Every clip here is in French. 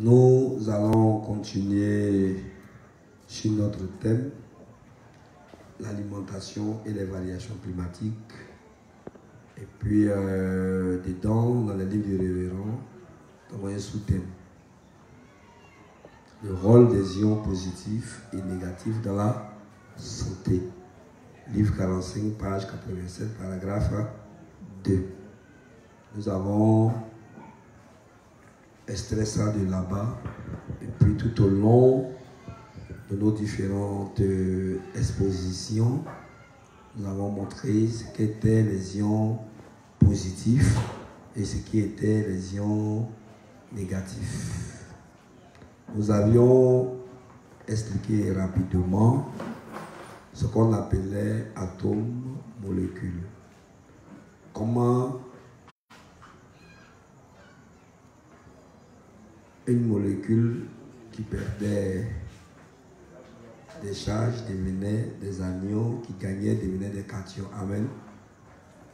Nous allons continuer sur notre thème, l'alimentation et les variations climatiques. Et puis, dedans, dans le livre du révérend, nous avons un sous-thème. Le rôle des ions positifs et négatifs dans la santé. Livre 45, page 87, paragraphe 2. Nous avons extrait ça de là-bas. Et puis tout au long de nos différentes expositions, nous avons montré ce qu'étaient les ions positifs et ce qui étaient les ions négatifs. Nous avions expliqué rapidement ce qu'on appelait atomes, molécules. Comment une molécule qui perdait des charges devenait des anions, qui gagnaient devenaient des cations. Amen.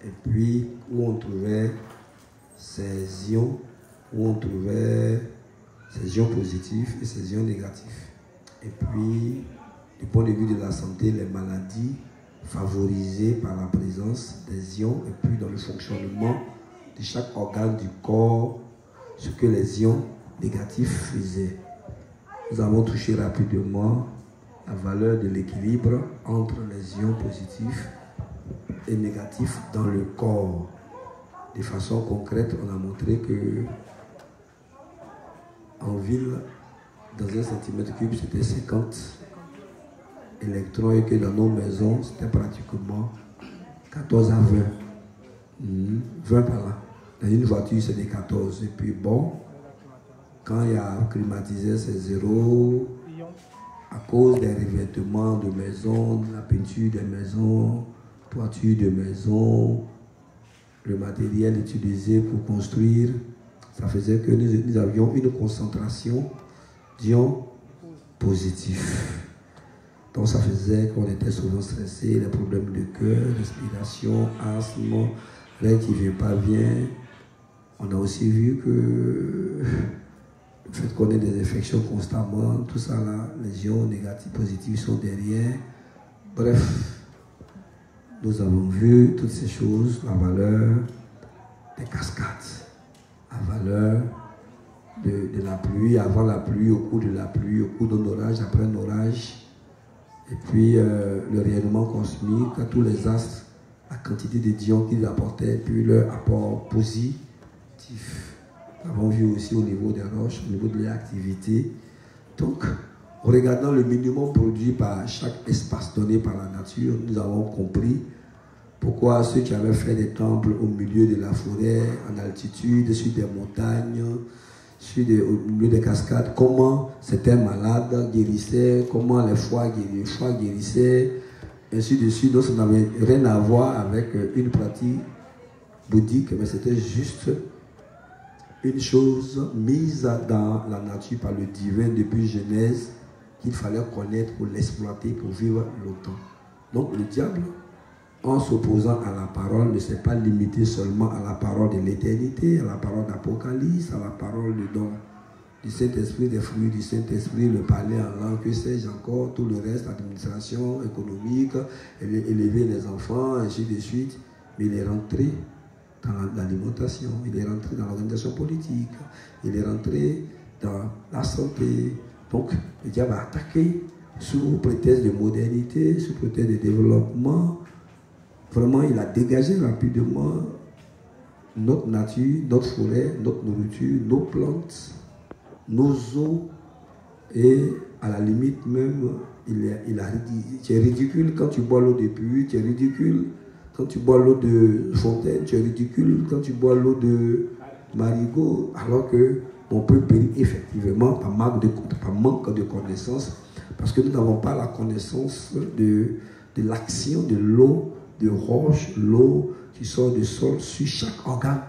Et puis, où on trouvait ces ions, où on trouvait ces ions positifs et ces ions négatifs. Et puis, du point de vue de la santé, les maladies favorisées par la présence des ions et puis dans le fonctionnement de chaque organe du corps, ce que les ions négatifs faisaient. Nous avons touché rapidement la valeur de l'équilibre entre les ions positifs et négatifs dans le corps. De façon concrète, on a montré que en ville, dans un centimètre cube, c'était 50 électrons et que dans nos maisons, c'était pratiquement 14 à 20. 20 par là. Dans une voiture, c'est des 14. Et puis bon, quand il y a climatisé, c'est 0. À cause des revêtements de maisons, de la peinture des maisons, toiture de maisons, le matériel utilisé pour construire, ça faisait que nous avions une concentration d'ions positifs. Donc ça faisait qu'on était souvent stressé, les problèmes de cœur, respiration, asthme, rien qui ne vient pas bien. On a aussi vu que le fait qu'on ait des infections constamment, tout ça là, les ions négatifs, positifs sont derrière. Bref, nous avons vu toutes ces choses, la valeur des cascades, la valeur de la pluie, avant la pluie, au cours de la pluie, au cours d'un orage, après un orage. Et puis le rayonnement cosmique, tous les astres, la quantité de ions qu'ils apportaient, puis leur apport positif. Nous avons vu aussi au niveau des roches, au niveau de leur activité. Donc, en regardant le minimum produit par chaque espace donné par la nature, nous avons compris pourquoi ceux qui avaient fait des temples au milieu de la forêt, en altitude, sur des montagnes, au milieu des cascades, comment certains malades guérissaient, comment les foies guérissaient, ainsi de suite. Donc ça n'avait rien à voir avec une pratique bouddhique, mais c'était juste une chose mise dans la nature par le divin depuis Genèse qu'il fallait connaître pour l'exploiter, pour vivre longtemps. Donc le diable, en s'opposant à la parole, ne s'est pas limité seulement à la parole de l'éternité, à la parole d'Apocalypse, à la parole du Saint-Esprit, des fruits du Saint-Esprit, le parler en langue, que sais-je encore, tout le reste, administration économique, élever les enfants, ainsi de suite. Mais il est rentré dans l'alimentation, il est rentré dans l'organisation politique, il est rentré dans la santé. Donc, le diable a attaqué sous prétexte de modernité, sous prétexte de développement. Vraiment, il a dégagé rapidement notre nature, notre forêt, notre nourriture, nos plantes, nos eaux. Et à la limite même, tu es ridicule quand tu bois l'eau de pluie, tu es ridicule quand tu bois l'eau de fontaine, tu es ridicule quand tu bois l'eau de marigot, alors qu'on peut périr effectivement par manque de connaissance, parce que nous n'avons pas la connaissance de l'action de l'eau, de roche, l'eau qui sort du sol sur chaque organe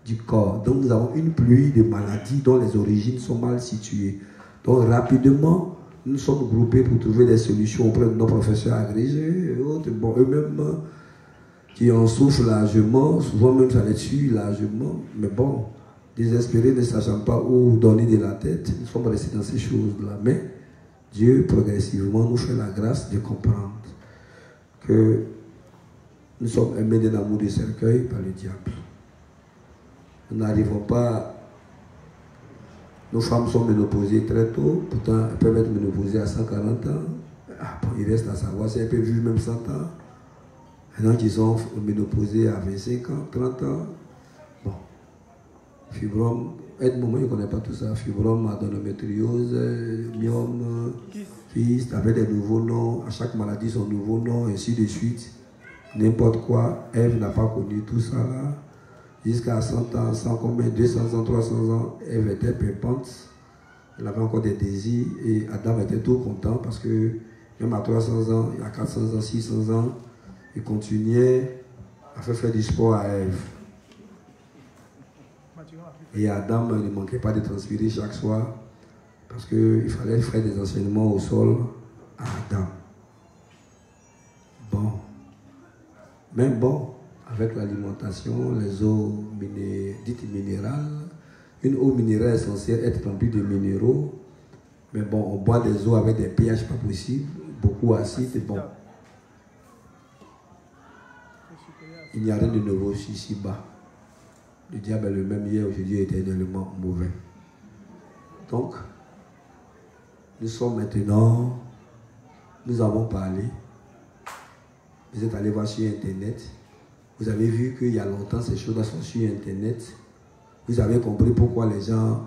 du corps. Donc nous avons une pluie de maladies dont les origines sont mal situées. Donc rapidement, nous sommes groupés pour trouver des solutions auprès de nos professeurs agrégés et autres. Bon, eux-mêmes qui en souffrent largement, souvent même ça les tue largement. Mais bon, désespérés, ne sachant pas où donner de la tête, nous sommes restés dans ces choses-là. Mais Dieu, progressivement, nous fait la grâce de comprendre que nous sommes aimés d'un amour de cercueil par le diable. Nous n'arrivons pas. Nos femmes sont ménopausées très tôt, pourtant elles peuvent être ménopausées à 140 ans. Ah, bon, il reste à savoir si elles peuvent vivre même 100 ans. Il y en a qui sont ménopausés à 25 ans, 30 ans. Bon. Fibrome, aide-moi, je ne connais pas tout ça. Fibrome, adenométriose, myome, kyste, avec des nouveaux noms. À chaque maladie, son nouveau nom, ainsi de suite. N'importe quoi. Ève n'a pas connu tout ça là. Jusqu'à 100 ans, 100 combien, 200 ans, 300 ans, Ève était pimpante. Elle avait encore des désirs et Adam était tout content parce que même à 300 ans, à 400 ans, 600 ans, il continuait à faire du sport à Ève. Et Adam ne manquait pas de transpirer chaque soir parce qu'il fallait faire des enseignements au sol à Adam. Bon. Même bon, avec l'alimentation, les eaux dites minérales, une eau minérale est censée être remplie de minéraux, mais bon, on boit des eaux avec des pH pas possibles, beaucoup acides, et bon. Il n'y a rien de nouveau ici-bas. Le diable est le même hier, aujourd'hui, éternellement mauvais. Donc, nous sommes maintenant, nous avons parlé. Vous êtes allé voir sur Internet. Vous avez vu qu'il y a longtemps, ces choses-là sont sur Internet. Vous avez compris pourquoi les gens,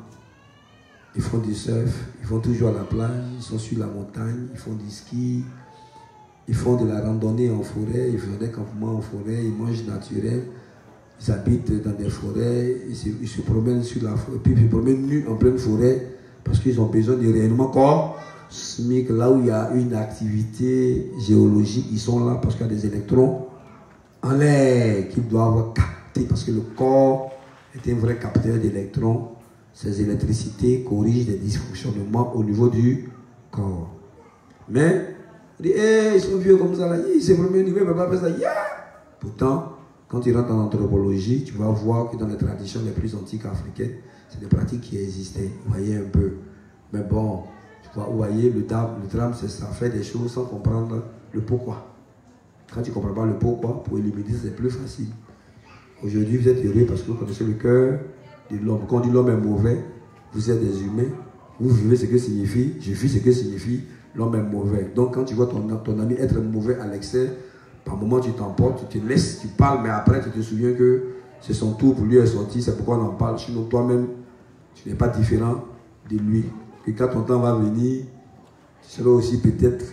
ils font du surf, ils vont toujours à la plage, ils sont sur la montagne, ils font du ski, ils font de la randonnée en forêt, ils font des campements en forêt, ils mangent naturel, ils habitent dans des forêts, ils se promènent sur la forêt, puis ils se promènent nus en pleine forêt parce qu'ils ont besoin de rayonnement cosmique. Là où il y a une activité géologique, ils sont là parce qu'il y a des électrons en l'air qu'ils doivent capter parce que le corps est un vrai capteur d'électrons. Ces électricités corrigent des dysfonctionnements au niveau du corps. Mais, on dit, hey, ils sont vieux comme ça, là, c'est vraiment niveau, mais pas faire ça, yeah! Pourtant, quand tu rentres en anthropologie, tu vas voir que dans les traditions les plus antiques africaines, c'est des pratiques qui existaient. Vous voyez un peu. Mais bon, vous voyez, le drame, c'est ça, faire des choses sans comprendre le pourquoi. Quand tu ne comprends pas le pourquoi, pour éliminer, c'est plus facile. Aujourd'hui, vous êtes heureux parce que vous connaissez le cœur de l'homme. Quand on dit l'homme est mauvais, vous êtes des humains, vous vivez ce que signifie, je vis ce que signifie, l'homme est mauvais. Donc quand tu vois ton ami être mauvais à l'excès, par moment tu t'emportes, tu te laisses, tu parles, mais après tu te souviens que c'est son tour pour lui est sorti, c'est pourquoi on en parle. Sinon toi-même, tu n'es pas différent de lui. Et quand ton temps va venir, tu seras aussi peut-être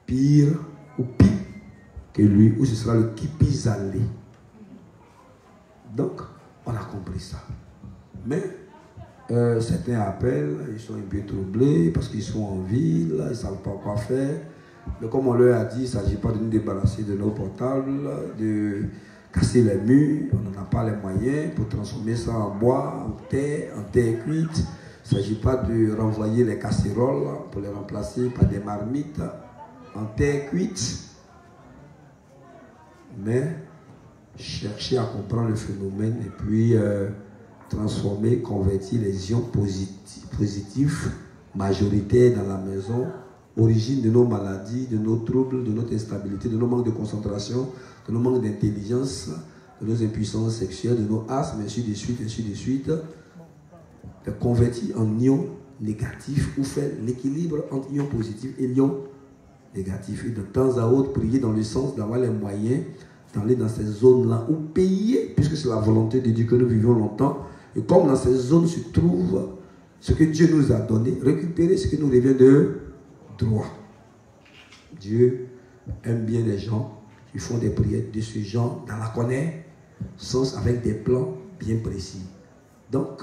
pire ou pire que lui, ou ce sera le qui pise aller. Donc, on a compris ça. Mais certains appellent, ils sont un peu troublés parce qu'ils sont en ville, ils ne savent pas quoi faire. Mais comme on leur a dit, il ne s'agit pas de nous débarrasser de nos portables, de casser les murs, on n'en a pas les moyens pour transformer ça en bois, en terre cuite. Il ne s'agit pas de renvoyer les casseroles pour les remplacer par des marmites en terre cuite. Mais chercher à comprendre le phénomène et puis transformer, convertir les ions positifs majoritaires dans la maison, origine de nos maladies, de nos troubles, de notre instabilité, de nos manques de concentration, de nos manques d'intelligence, de nos impuissances sexuelles, de nos asthmes, ainsi de suite, de convertir en ions négatifs ou faire l'équilibre entre ions positifs et ions négatifs. Et de temps à autre, prier dans le sens d'avoir les moyens d'aller dans ces zones-là ou payer, puisque c'est la volonté de Dieu que nous vivons longtemps. Et comme dans ces zones se trouve ce que Dieu nous a donné, récupérer ce qui nous revient de droit. Dieu aime bien les gens qui font des prières de ce genre dans la connaissance avec des plans bien précis. Donc,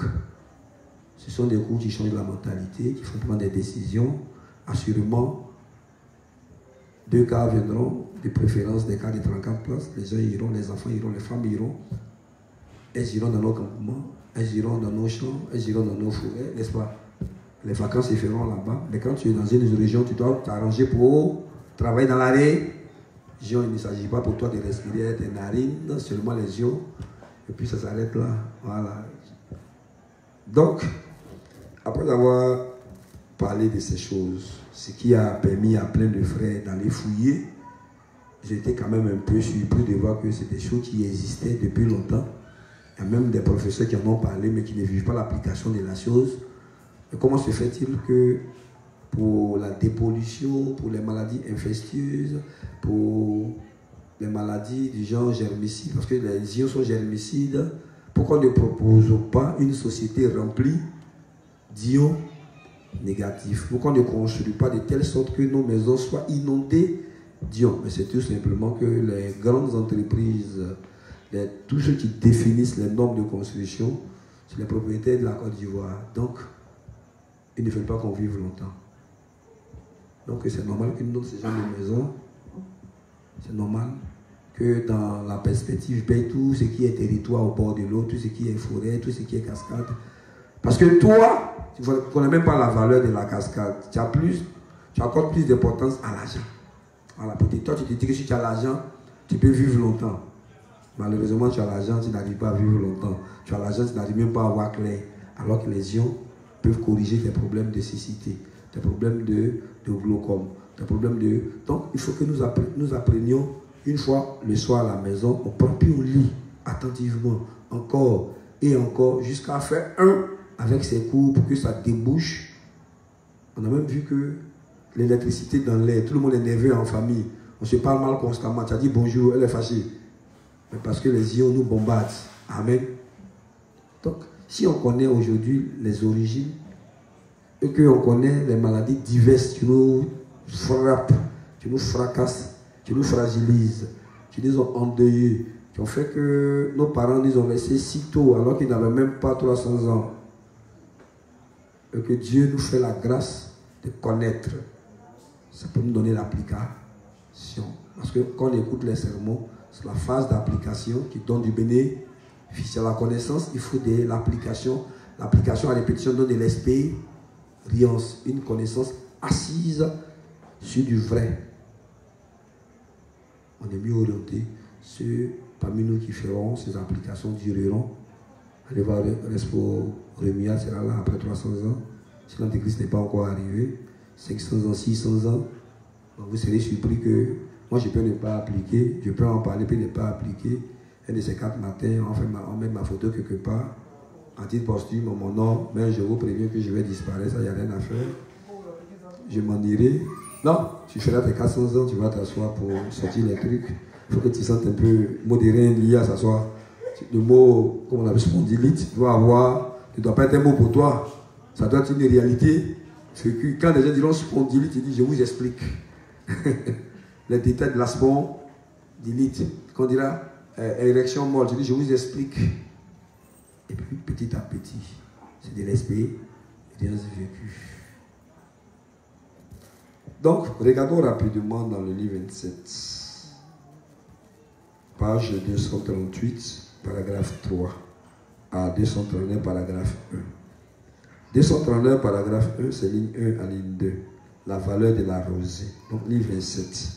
ce sont des cours qui changent la mentalité, qui font prendre des décisions. Assurément, 2 cas viendront, de préférence des cas de 34 places. Les gens iront, les enfants iront, les femmes iront. Elles iront dans nos campements, elles iront dans nos champs, elles iront dans nos forêts, n'est-ce pas? Les vacances se feront là-bas. Mais quand tu es dans une région, tu dois t'arranger pour travailler dans la région. Il ne s'agit pas pour toi de respirer tes narines, seulement les yeux. Et puis ça s'arrête là. Voilà. Donc, après avoir parlé de ces choses, ce qui a permis à plein de frères d'aller fouiller, j'étais quand même un peu surpris de voir que c'est des choses qui existaient depuis longtemps. Il y a même des professeurs qui en ont parlé, mais qui ne vivent pas l'application de la chose. Mais comment se fait-il que pour la dépollution, pour les maladies infectieuses, pour les maladies du genre germicide, parce que les ions sont germicides, pourquoi ne proposons pas une société remplie d'ions négatifs? Pourquoi ne construisons pas de telle sorte que nos maisons soient inondées d'ions? Mais c'est tout simplement que les grandes entreprises, tous ceux qui définissent les normes de construction, c'est les propriétaires de la Côte d'Ivoire. Donc, ils ne veulent pas qu'on vive longtemps. Donc, c'est normal que nous donnions ces gens de maison. C'est normal que dans la perspective, paye tout ce qui est territoire au bord de l'eau, tout ce qui est forêt, tout ce qui est cascade. Parce que toi, tu ne connais même pas la valeur de la cascade. Tu accordes plus d'importance à l'argent. Voilà, peut-être toi, tu te dis que si tu as l'argent, tu peux vivre longtemps. Malheureusement, tu as l'argent, tu n'arrives pas à vivre longtemps. Tu as l'argent, tu n'arrives même pas à voir clair. Alors que les ions peuvent corriger tes problèmes de cécité, tes problèmes de glaucome, tes problèmes de... Donc, il faut que nous apprenions, une fois le soir à la maison, on prend puis on lit attentivement, encore et encore, jusqu'à faire un avec ses cours pour que ça débouche. On a même vu que l'électricité dans l'air, tout le monde est nerveux en famille. On se parle mal constamment. Tu as dit bonjour, elle est fâchée. Mais parce que les ions nous bombardent. Amen. Donc, si on connaît aujourd'hui les origines, et qu'on connaît les maladies diverses qui nous frappent, qui nous fracassent, qui nous fragilisent, qui nous ont endeuillés, qui ont fait que nos parents nous ont laissés si tôt alors qu'ils n'avaient même pas 300 ans. Et que Dieu nous fait la grâce de connaître. Ça peut nous donner l'application. Parce que quand on écoute les sermons, c'est la phase d'application qui donne du bénéfice. À la connaissance, il faut de l'application. L'application à répétition donne de l'expérience, une connaissance assise sur du vrai. On est mieux orienté. Ceux parmi nous qui feront ces applications dureront. Allez voir Respo Remia sera là après 300 ans. Si l'Antéchrist n'est pas encore arrivé, 500 ans, 600 ans, vous serez surpris que moi je peux ne pas appliquer, je peux en parler, puis ne pas appliquer. Un de ces 4 matins, on met ma photo quelque part, en titre posthume, mon nom, mais je vous préviens que je vais disparaître, ça, il n'y a rien à faire. Je m'en irai. Non, tu feras tes 400 ans, tu vas t'asseoir pour sortir les trucs. Il faut que tu sentes un peu modéré, lié à s'asseoir. Le mot, comme on appelle spondylite, ne doit pas être un mot pour toi. Ça doit être une réalité. Quand les gens diront spondylite, ils disent, je vous explique. Les détails de la spondylite. Quand on dira érection molle, je dis, je vous explique. Et puis, petit à petit, c'est de l'esprit et de vécu. Donc, regardons rapidement dans le livre 27, page 238, paragraphe 3 à 239, paragraphe 1. 239, paragraphe 1, c'est ligne 1 à ligne 2. La valeur de la rosée. Donc, livre 27.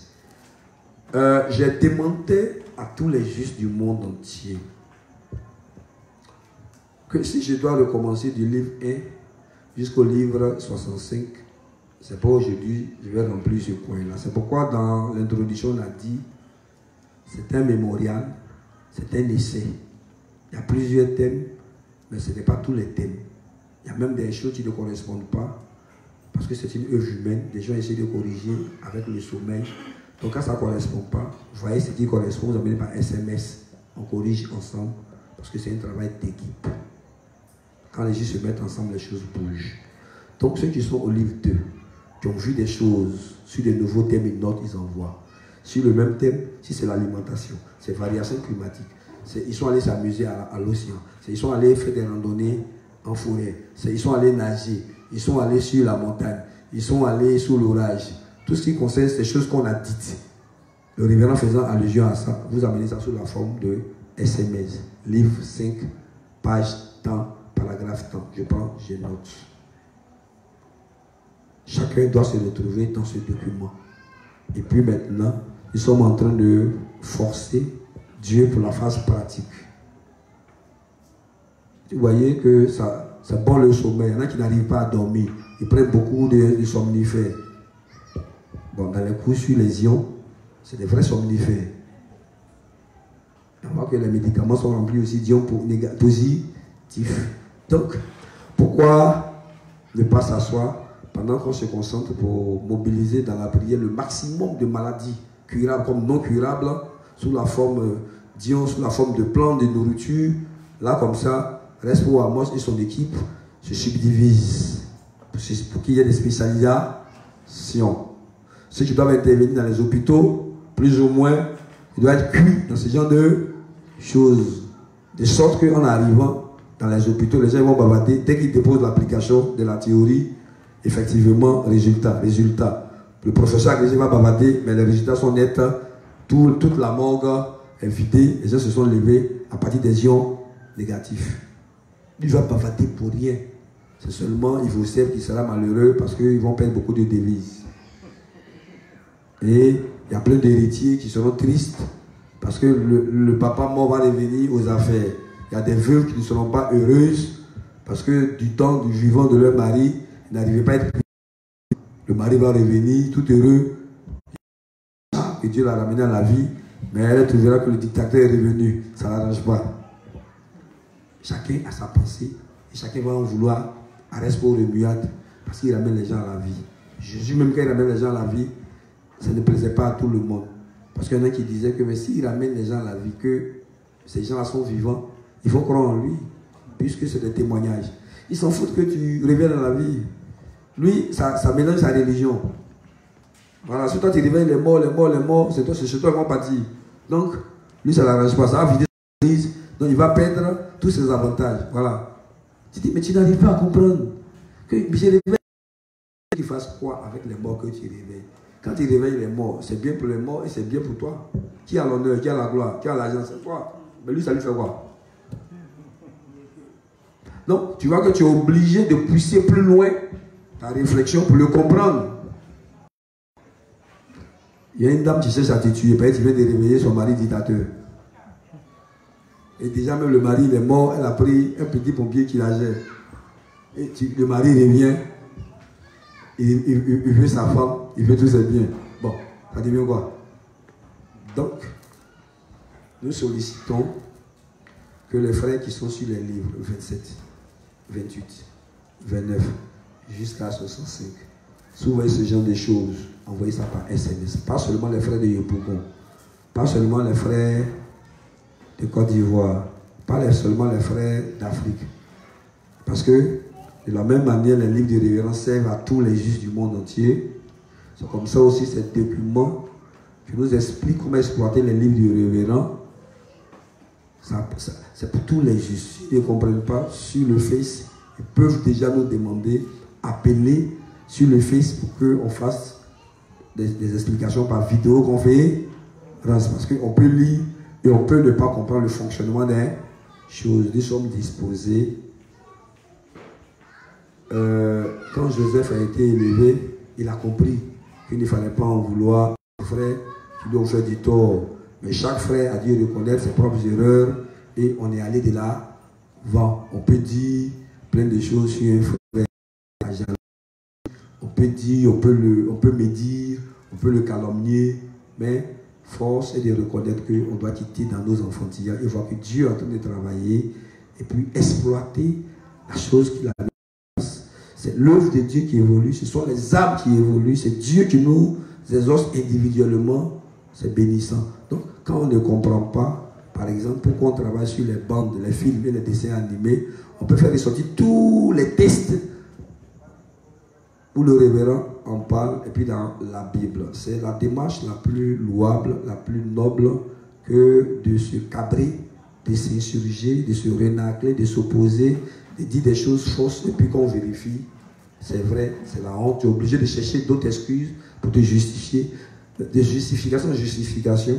J'ai demandé à tous les justes du monde entier que si je dois recommencer du livre 1 jusqu'au livre 65, c'est pas aujourd'hui, je vais remplir ce point-là. C'est pourquoi dans l'introduction, on a dit, c'est un mémorial, c'est un essai. Il y a plusieurs thèmes, mais ce n'est pas tous les thèmes. Il y a même des choses qui ne correspondent pas, parce que c'est une œuvre humaine. Des gens essaient de corriger avec le sommeil. Donc quand ça ne correspond pas, vous voyez ce qui correspond, vous amenez par SMS. On corrige ensemble, parce que c'est un travail d'équipe. Quand les gens se mettent ensemble, les choses bougent. Donc ceux qui sont au livre 2, qui ont vu des choses sur des nouveaux thèmes, ils notent, ils envoient. Sur le même thème, si c'est l'alimentation, c'est variation climatique, ils sont allés s'amuser à l'océan, ils sont allés faire des randonnées en forêt, ils sont allés nager, ils sont allés sur la montagne, ils sont allés sous l'orage. Tout ce qui concerne ces choses qu'on a dites, le révérend faisant allusion à ça, vous amenez ça sous la forme de SMS, livre 5, page temps, paragraphe temps. Je prends, je note. Chacun doit se retrouver dans ce document. Et puis maintenant, nous sommes en train de forcer Dieu pour la phase pratique. Vous voyez que ça, c'est bon le sommeil. Il y en a qui n'arrivent pas à dormir. Ils prennent beaucoup de somnifères. Bon, dans les cours sur les ions, c'est des vrais somnifères. On voit que les médicaments sont remplis aussi d'ions positifs. Donc, pourquoi ne pas s'asseoir pendant qu'on se concentre pour mobiliser dans la prière le maximum de maladies curables comme non curables, sous la forme d'ions, sous la forme de plantes, de nourriture. Là, comme ça, Respo Amos et son équipe se subdivisent pour qu'il y ait des spécialisations. Ceux qui doivent intervenir dans les hôpitaux, plus ou moins, ils doivent être cuits dans ce genre de choses. De sorte qu'en arrivant dans les hôpitaux, les gens vont bavarder. Dès qu'ils déposent l'application de la théorie, effectivement, résultat. Le professeur agrégé va bavarder, mais les résultats sont nets. Toute la morgue est vidée. Les gens se sont levés à partir des ions négatifs. Il va bavarder pour rien. C'est seulement Ivosef qui sera malheureux parce qu'ils vont perdre beaucoup de devises. Et il y a plein d'héritiers qui seront tristes parce que le papa mort va revenir aux affaires. Il y a des veuves qui ne seront pas heureuses parce que du temps du vivant de leur mari, ils n'arrivaient pas à être pris. Le mari va revenir tout heureux, que Dieu l'a ramené à la vie, mais elle trouvera que le dictateur est revenu. Ça ne l'arrange pas. Chacun a sa pensée et chacun va en vouloir à Respo Remuade parce qu'il ramène les gens à la vie. Jésus, même quand il ramène les gens à la vie, ça ne plaisait pas à tout le monde. Parce qu'il y en a qui disaient que mais s'il ramène les gens à la vie, que ces gens-là sont vivants, il faut croire en lui, puisque c'est des témoignages. Ils s'en foutent que tu reviennes à la vie. Lui, ça mélange sa religion. Voilà, si toi tu réveilles les morts, c'est chez toi qu'ils vont partir. Donc, lui, ça ne l'arrange pas. Ça va vider sa église, donc il va perdre tous ses avantages. Voilà. Tu dis, mais tu n'arrives pas à comprendre que Michel réveille, qu'il fasse quoi avec les morts que tu réveilles? Quand tu réveilles les morts, c'est bien pour les morts et c'est bien pour toi. Qui a l'honneur, qui a la gloire, qui a l'argent, c'est toi. Mais lui, ça lui fait quoi? Donc, tu vois que tu es obligé de pousser plus loin ta réflexion pour le comprendre. Il y a une dame qui cherche à te tuer, peut-être qu'il vient de réveiller son mari dictateur. Et déjà, même le mari, il est mort, elle a pris un petit pompier qui la gère. Et le mari revient, il veut sa femme, il veut tous ses biens. Bon, ça devient quoi? Donc, nous sollicitons que les frères qui sont sur les livres 27, 28, 29, jusqu'à 65, souvent ce genre de choses, envoyez ça par SMS. Pas seulement les frères de Yopougon, pas seulement les frères de Côte d'Ivoire, pas seulement les frères d'Afrique. Parce que, de la même manière, les livres de révérence servent à tous les justes du monde entier. C'est comme ça aussi, ces documents qui nous expliquent comment exploiter les livres du révérend. C'est pour tous les justes. S'ils ne comprennent pas, sur le Face, ils peuvent déjà nous demander, appeler sur le Face pour qu'on fasse des explications par vidéo qu'on fait. Parce qu'on peut lire et on peut ne pas comprendre le fonctionnement des choses. Nous sommes disposés. Quand Joseph a été élevé, il a compris qu'il ne fallait pas en vouloir aux frères qui lui ont fait du tort. Mais chaque frère a dû reconnaître ses propres erreurs et on est allé de l'avant. On peut dire plein de choses sur un frère. On peut dire, on peut médire, on peut le calomnier, mais force est de reconnaître qu'on doit quitter dans nos enfantillages et voir que Dieu est en train de travailler et puis exploiter la chose qu'il a. C'est l'œuvre de Dieu qui évolue, ce sont les âmes qui évoluent, c'est Dieu qui nous exauce individuellement, c'est bénissant. Donc, quand on ne comprend pas, par exemple, pourquoi on travaille sur les bandes, les films et les dessins animés, on peut faire ressortir tous les tests où le révérend en parle, et puis dans la Bible. C'est la démarche la plus louable, la plus noble que de se cadrer, de s'insurger, de se renacler, de s'opposer, de dire des choses fausses, et puis qu'on vérifie. C'est vrai, c'est la honte. Tu es obligé de chercher d'autres excuses pour te justifier. De justification en justification,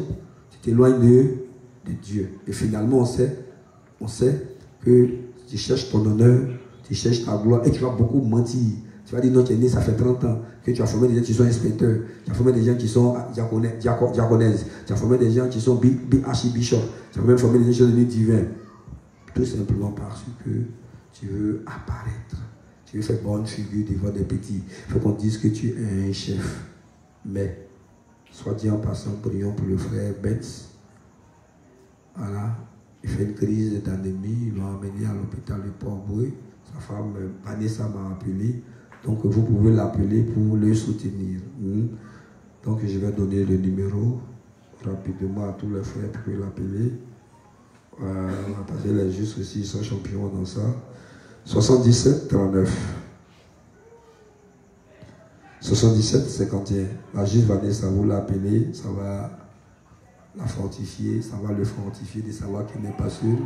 tu t'éloignes de Dieu. Et finalement, on sait que tu cherches ton honneur, tu cherches ta gloire, et tu vas beaucoup mentir. Tu vas dire non, tu es né, ça fait 30 ans, que tu as formé des gens qui sont inspecteurs, tu as formé des gens qui sont diaconaises, tu as formé des gens qui sont archibishops, tu as même formé des gens qui sont devenus divins. Tout simplement parce que Tu veux apparaître. Tu veux faire bonne figure devant des petits. Il faut qu'on dise que tu es un chef. Mais, soit dit en passant, prions pour le frère Benz. Voilà. Il fait une crise d'anémie. Il m'a emmené à l'hôpital de Port-Boué. Sa femme, Vanessa, m'a appelé. Donc, vous pouvez l'appeler pour le soutenir. Donc, je vais donner le numéro rapidement à tous les frères pour l'appeler. On va passer les justes aussi, ils sont champions dans ça. 77 39 77 51. La juste Vanessa, vous l'appelez, ça va la fortifier, ça va le fortifier de savoir qu'il n'est pas sûr.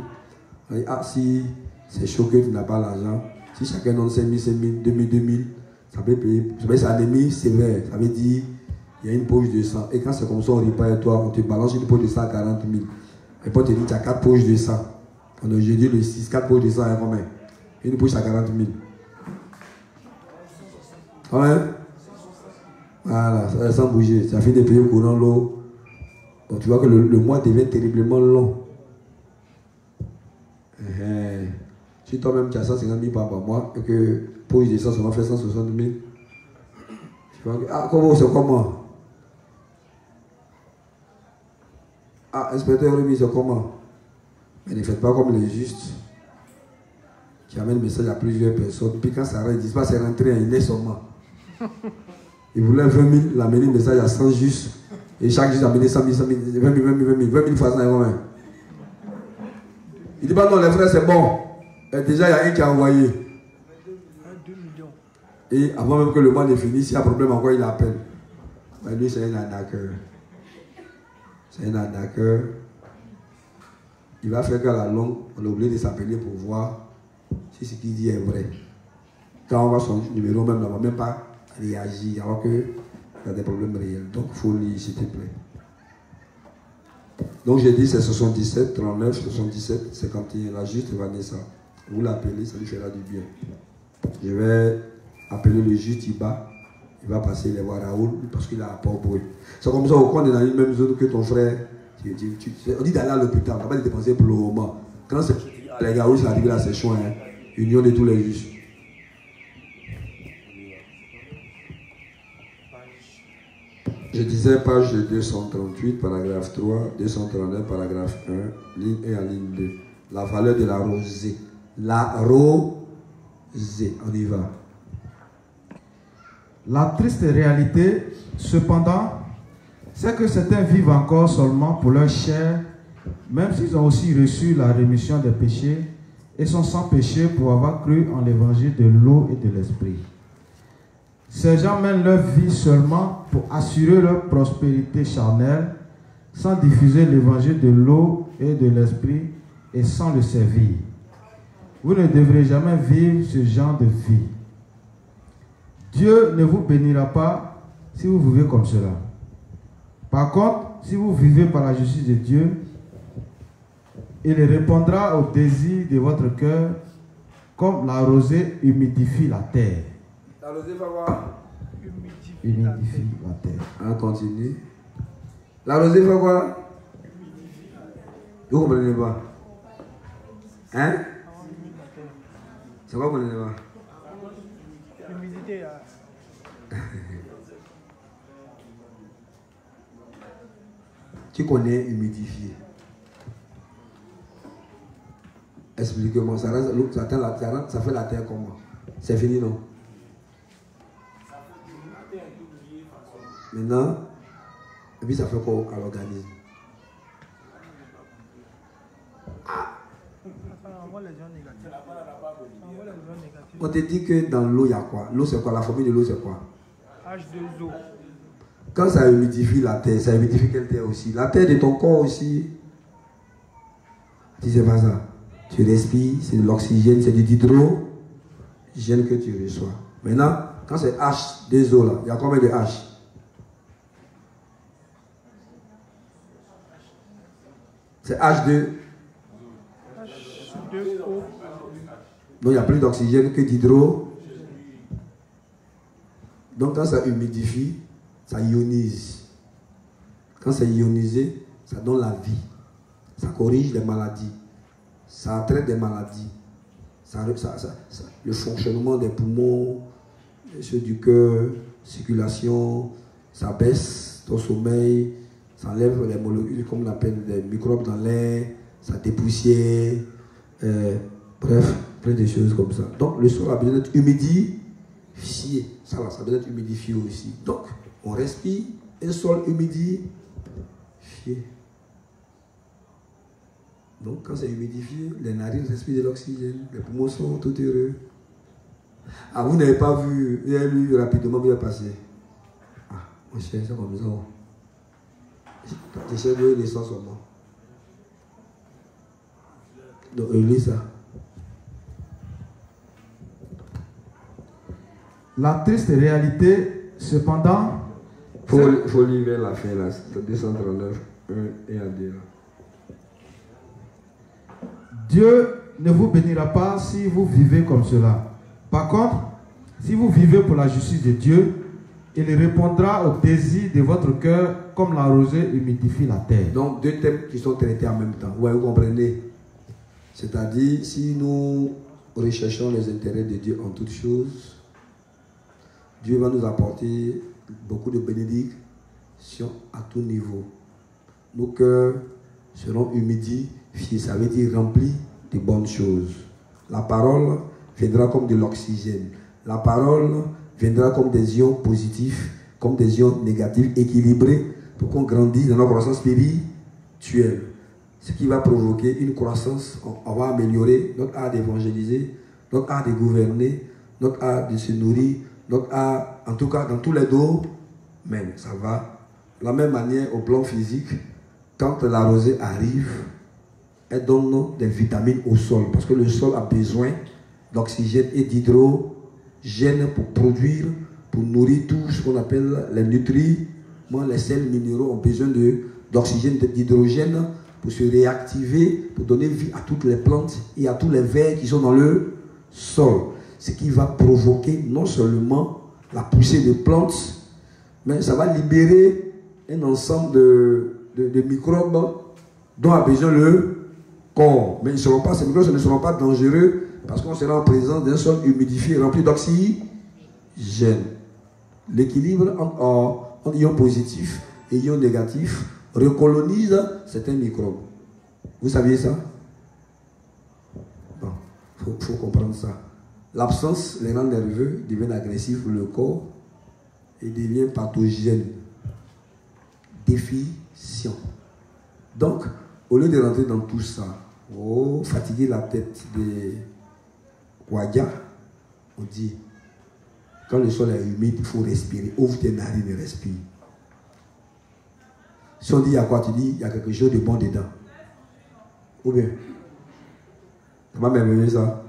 Ah, si c'est chaud que tu n'as pas l'argent, si chacun donne 5 000, 5 000, 2 000, 2 000, ça peut payer. C'est anémie sévère, ça veut dire il y a une poche de sang. Et quand c'est comme ça, on répare toi, on te balance une poche de sang à 40 000. Et puis on te dit tu as 4 poches de sang. On a jeudi le 6, 4 poches de sang à combien? Une poche à 40 000. Ouais. Voilà, ça sans bouger. Ça fait des pays au courant l'eau. Donc tu vois que le mois devient terriblement long. Si toi-même tu as 150 000 par mois et que poche de sang, ça va faire 160 000. Tu vois que, ah, comment c'est comment? Ah, inspecteur Rémi, c'est comment? Mais ne faites pas comme les justes qui amènent le message à plusieurs personnes. Puis quand ça arrête, ils disent pas c'est rentré, il est seulement. Il voulait 20 000, il a amené le message à 100 justes. Et chaque juste a amené 100 000, 100 000, 20 000, 20 000, 20 000 fois 100 000. Il dit pas non, les frères, c'est bon. Et déjà, il y a un qui a envoyé. 2 millions. Et avant même que le mois ne finisse, s'il y a un problème encore, il appelle. Mais lui, c'est un arnaqueur. C'est un arnaqueur. Il va faire qu'à la longue, on est obligé de s'appeler pour voir si ce qu'il dit est vrai. Quand on voit son numéro, même, on ne va même pas réagir, alors qu'il y a des problèmes réels. Donc, il faut lire, s'il te plaît. Donc, j'ai dit, c'est 77, 39, 77, 51. La juste Vanessa. Vous l'appelez, ça lui fera du bien. Je vais appeler le juste Iba. Il va passer les voir Raoul parce qu'il a un Port-Boué. C'est comme ça, au coin, on est dans la même zone que ton frère. On dit d'aller à l'hôpital, on va pas dépenser pour le moment. Quand c'est les gars, où c'est arrivé là, c'est chouin. Hein? Union de tous les justes. Je disais page 238, paragraphe 3, 239, paragraphe 1, ligne 1 à ligne 2. La valeur de la rosée. La rosée, on y va. La triste réalité, cependant, c'est que certains vivent encore seulement pour leur chair, même s'ils ont aussi reçu la rémission des péchés et sont sans péché pour avoir cru en l'évangile de l'eau et de l'esprit. Ces gens mènent leur vie seulement pour assurer leur prospérité charnelle, sans diffuser l'évangile de l'eau et de l'esprit et sans le servir. Vous ne devrez jamais vivre ce genre de vie. Dieu ne vous bénira pas si vous vivez comme cela. Par contre, si vous vivez par la justice de Dieu, il répondra aux désirs de votre cœur comme la rosée humidifie la terre. La rosée va voir. Humidifie la terre. On continue. La rosée va voir. Vous comprenez pas? Hein? C'est quoi vous comprenez pas? Humidité. Tu connais humidifier. Explique-moi, ça fait la terre comment? C'est fini, non? Maintenant, et puis ça fait quoi à l'organisme? On te dit que dans l'eau, il y a quoi? L'eau, c'est quoi? La formule de l'eau, c'est quoi? H2O. Quand ça humidifie la terre, ça humidifie quelle terre aussi? La terre de ton corps aussi. Tu sais pas ça. Tu respires, c'est de l'oxygène, c'est de l'hydrogène que tu reçois. Maintenant, quand c'est H2O là, il y a combien de H? C'est H2O. Donc il n'y a plus d'oxygène que d'hydrogène. Donc quand ça humidifie, ça ionise. Quand c'est ionisé, ça donne la vie. Ça corrige les maladies. Ça traite des maladies. le fonctionnement des poumons, ceux du cœur, circulation, ça baisse ton sommeil, ça enlève les molécules, comme on appelle des microbes dans l'air, ça dépoussière, bref, plein de choses comme ça. Donc le sol a besoin d'être humidifié, ça a besoin d'être humidifié aussi. Donc on respire un sol humidifié. Donc quand c'est humidifié, les narines respirent de l'oxygène, les poumons sont tout heureux. Ah, vous n'avez pas vu, vous avez lu rapidement, vous avez passé. Ah, mon cher, c'est comme ça. J'essaie de lire ça seulement. Donc, lis ça. La triste réalité, cependant... Faut lire vers la fin, là, 239, 1 et 2. Là. Dieu ne vous bénira pas si vous vivez comme cela. Par contre, si vous vivez pour la justice de Dieu, il répondra au désir de votre cœur comme la rosée humidifie la terre. Donc, deux thèmes qui sont traités en même temps. Ouais, vous comprenez? C'est-à-dire, si nous recherchons les intérêts de Dieu en toutes choses, Dieu va nous apporter beaucoup de bénédictions à tout niveau. Nos cœurs seront humidifiés, ça veut dire remplis de bonnes choses. La parole viendra comme de l'oxygène. La parole viendra comme des ions positifs, comme des ions négatifs, équilibrés pour qu'on grandisse dans notre croissance spirituelle. Ce qui va provoquer une croissance, on va améliorer notre art d'évangéliser, notre art de gouverner, notre art de se nourrir, notre art, en tout cas dans tous les domaines, ça va. De la même manière au plan physique, quand la rosée arrive, elle donne des vitamines au sol, parce que le sol a besoin d'oxygène et d'hydrogène pour produire, pour nourrir tout ce qu'on appelle les nutriments, les sels minéraux ont besoin d'oxygène, d'hydrogène pour se réactiver, pour donner vie à toutes les plantes et à tous les vers qui sont dans le sol. Ce qui va provoquer non seulement la poussée de plantes, mais ça va libérer un ensemble de microbes dont a besoin le corps. Mais ces microbes ne seront pas dangereux parce qu'on sera en présence d'un sol humidifié rempli d'oxygène. L'équilibre entre ions positifs et ions négatifs recolonise certains microbes. Vous saviez ça? Bon, faut comprendre ça. L'absence, les glandes nerveux deviennent agressifs pour le corps et deviennent pathogènes, déficients. Donc, au lieu de rentrer dans tout ça, fatiguer la tête des Ouadia, on dit, quand le sol est humide, il faut respirer. Ouvre tes narines et respire. Si on dit il y a quoi, tu dis il y a quelque chose de bon dedans. Ou bien, ça va m'émerveiller ça.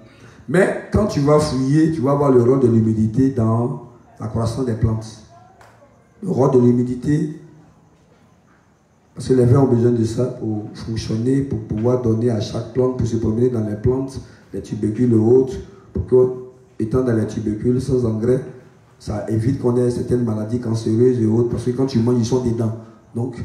Mais quand tu vas fouiller, tu vas voir le rôle de l'humidité dans la croissance des plantes. Le rôle de l'humidité, parce que les vers ont besoin de ça pour fonctionner, pour pouvoir donner à chaque plante, pour se promener dans les plantes, les tubercules hautes, pour que, étant dans les tubercules sans engrais, ça évite qu'on ait certaines maladies cancéreuses et autres, parce que quand tu manges, ils sont dedans. Donc,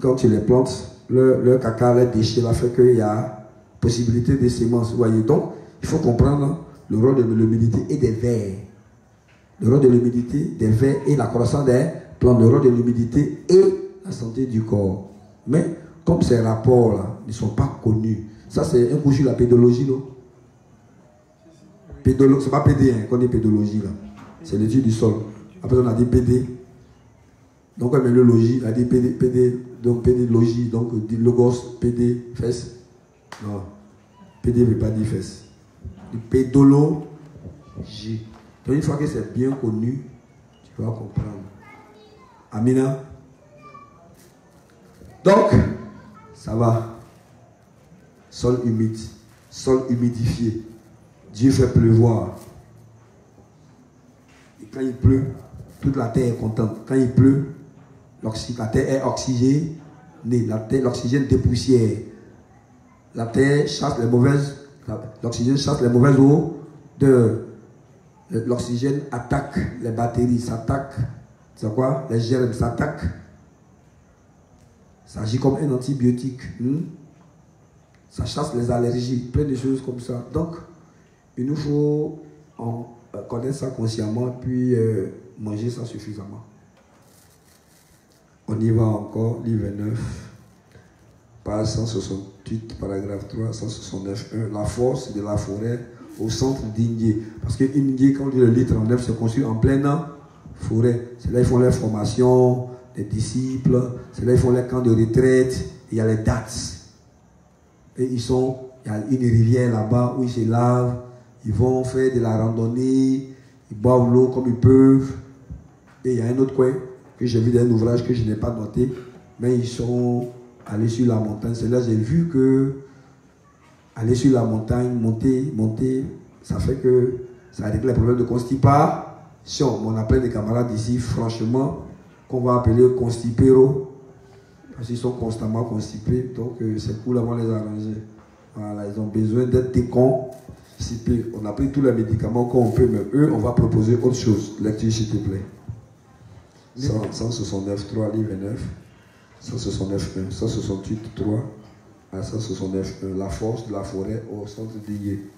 quand tu les plantes, le caca, les déchets, là, fait qu'il y a possibilité de semences. Vous voyez, donc, il faut comprendre le rôle de l'humidité et des vers. Le rôle de l'humidité, des vers et la croissance des plantes. Le rôle de l'humidité et la santé du corps. Mais, comme ces rapports-là ne sont pas connus, ça c'est un coup sur la pédologie, non? C'est pas PD, hein, qu'on dit pédologie, là. C'est l'étude du sol. Après, on a dit PD. Donc, on met le logis, on a dit PD, donc pédologie, donc logos, PD, fesses. Non, PD ne veut pas dire fesses. Pédologie. Donc, une fois que c'est bien connu, tu vas comprendre. Amina. Donc, ça va. Sol humide, sol humidifié. Dieu fait pleuvoir. Et quand il pleut, toute la terre est contente. Quand il pleut, la terre est oxygénée. L'oxygène dépoussière. La terre chasse les mauvaises. L'oxygène chasse les mauvaises odeurs. L'oxygène attaque les bactéries, s'attaque. C'est quoi? Les germes s'attaquent. Ça agit comme un antibiotique. Ça chasse les allergies, plein de choses comme ça. Donc, Il nous faut connaître ça consciemment, puis manger ça suffisamment. On y va encore, livre 29, page 168, paragraphe 3, 169.1. La force de la forêt au centre d'Indie. Parce que Indie, quand on dit le livre 39, se construit en pleine forêt. C'est là qu'ils font les formations des disciples, c'est là qu'ils font les camps de retraite, il y a les dates. Et il y a une rivière là-bas où ils se lavent, ils vont faire de la randonnée, ils boivent l'eau comme ils peuvent. Et il y a un autre coin que j'ai vu dans un ouvrage que je n'ai pas noté, mais ils sont allés sur la montagne. C'est là que j'ai vu que aller sur la montagne, monter, ça fait que ça règle les problèmes de constipation. On appelle des camarades ici, franchement, qu'on va appeler constipéro, parce qu'ils sont constamment constipés, donc c'est cool avant les arranger. Voilà, ils ont besoin d'être déconstipés. On a pris tous les médicaments qu'on peut, mais eux, on va proposer autre chose. Lecture, s'il te plaît. 169.3, livre 9, 169.1, 168.3 à 169.1. La force de la forêt au centre d'Ié.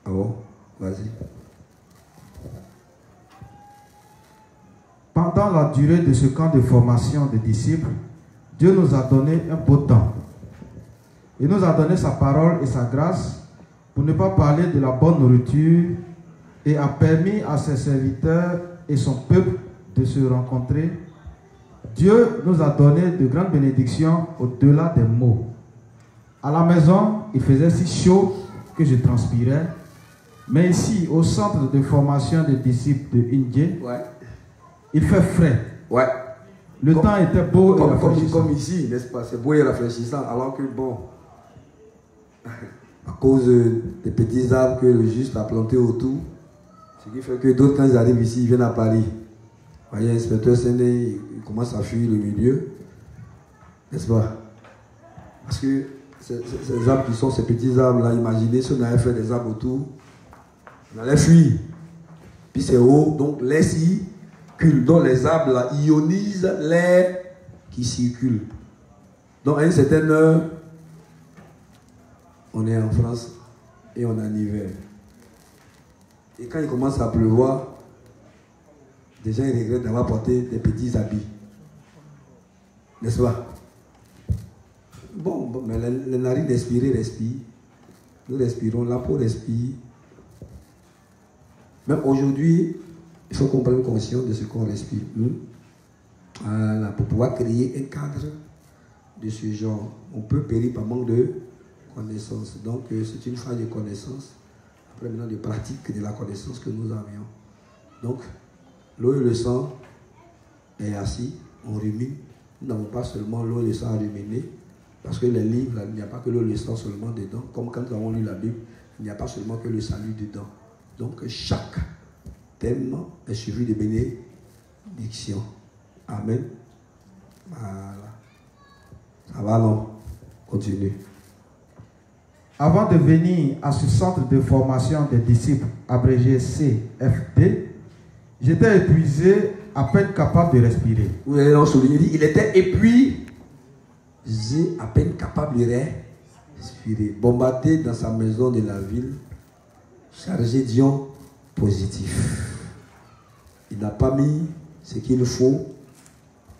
Ah bon? Vas-y. Pendant la durée de ce camp de formation des disciples, Dieu nous a donné un beau temps. Il nous a donné sa parole et sa grâce pour ne pas parler de la bonne nourriture et a permis à ses serviteurs et son peuple de se rencontrer. Dieu nous a donné de grandes bénédictions au-delà des mots. À la maison, il faisait si chaud que je transpirais. Mais ici, au centre de formation des disciples de Indie, il fait frais. Ouais. Le temps était beau et rafraîchissant. Comme ici, n'est-ce pas? C'est beau et rafraîchissant, alors que bon, à cause des petits arbres que le juste a plantés autour, ce qui fait que d'autres, quand ils arrivent ici, ils viennent à Paris. Vous voyez, l'inspecteur Séné, il commence à fuir le milieu, n'est-ce pas? Parce que ces arbres qui sont ces petits arbres-là, imaginez si on avait fait des arbres autour, on allait fuir. Puis c'est haut, donc l'air circule. Donc les arbres là ionisent l'air qui circule. Donc à une certaine heure, on est en France et on est en hiver. Et quand il commence à pleuvoir, des gens ils regrettent d'avoir porté des petits habits. N'est-ce pas? Bon, mais les narines respirent. Nous respirons, la peau respire. Même aujourd'hui, il faut qu'on prenne conscience de ce qu'on respire. Voilà, pour pouvoir créer un cadre de ce genre. On peut périr par manque de connaissances. Donc, c'est une phase de connaissance. Après, maintenant, de pratique de la connaissance que nous avions. Donc, l'eau et le sang est assis, on rumine. Nous n'avons pas seulement l'eau et le sang à ruminer. Parce que les livres, il n'y a pas que l'eau et le sang seulement dedans. Comme quand nous avons lu la Bible, il n'y a pas seulement que le salut dedans. Donc chaque thème est suivi de bénédictions. Amen. Voilà. Ça va, non? Continue. Avant de venir à ce centre de formation des disciples, abrégé CFD, j'étais épuisé, à peine capable de respirer. Vous allez en souligner, il était épuisé, à peine capable de respirer. Bombardé dans sa maison de la ville, chargé d'ions positifs. Il n'a pas mis ce qu'il faut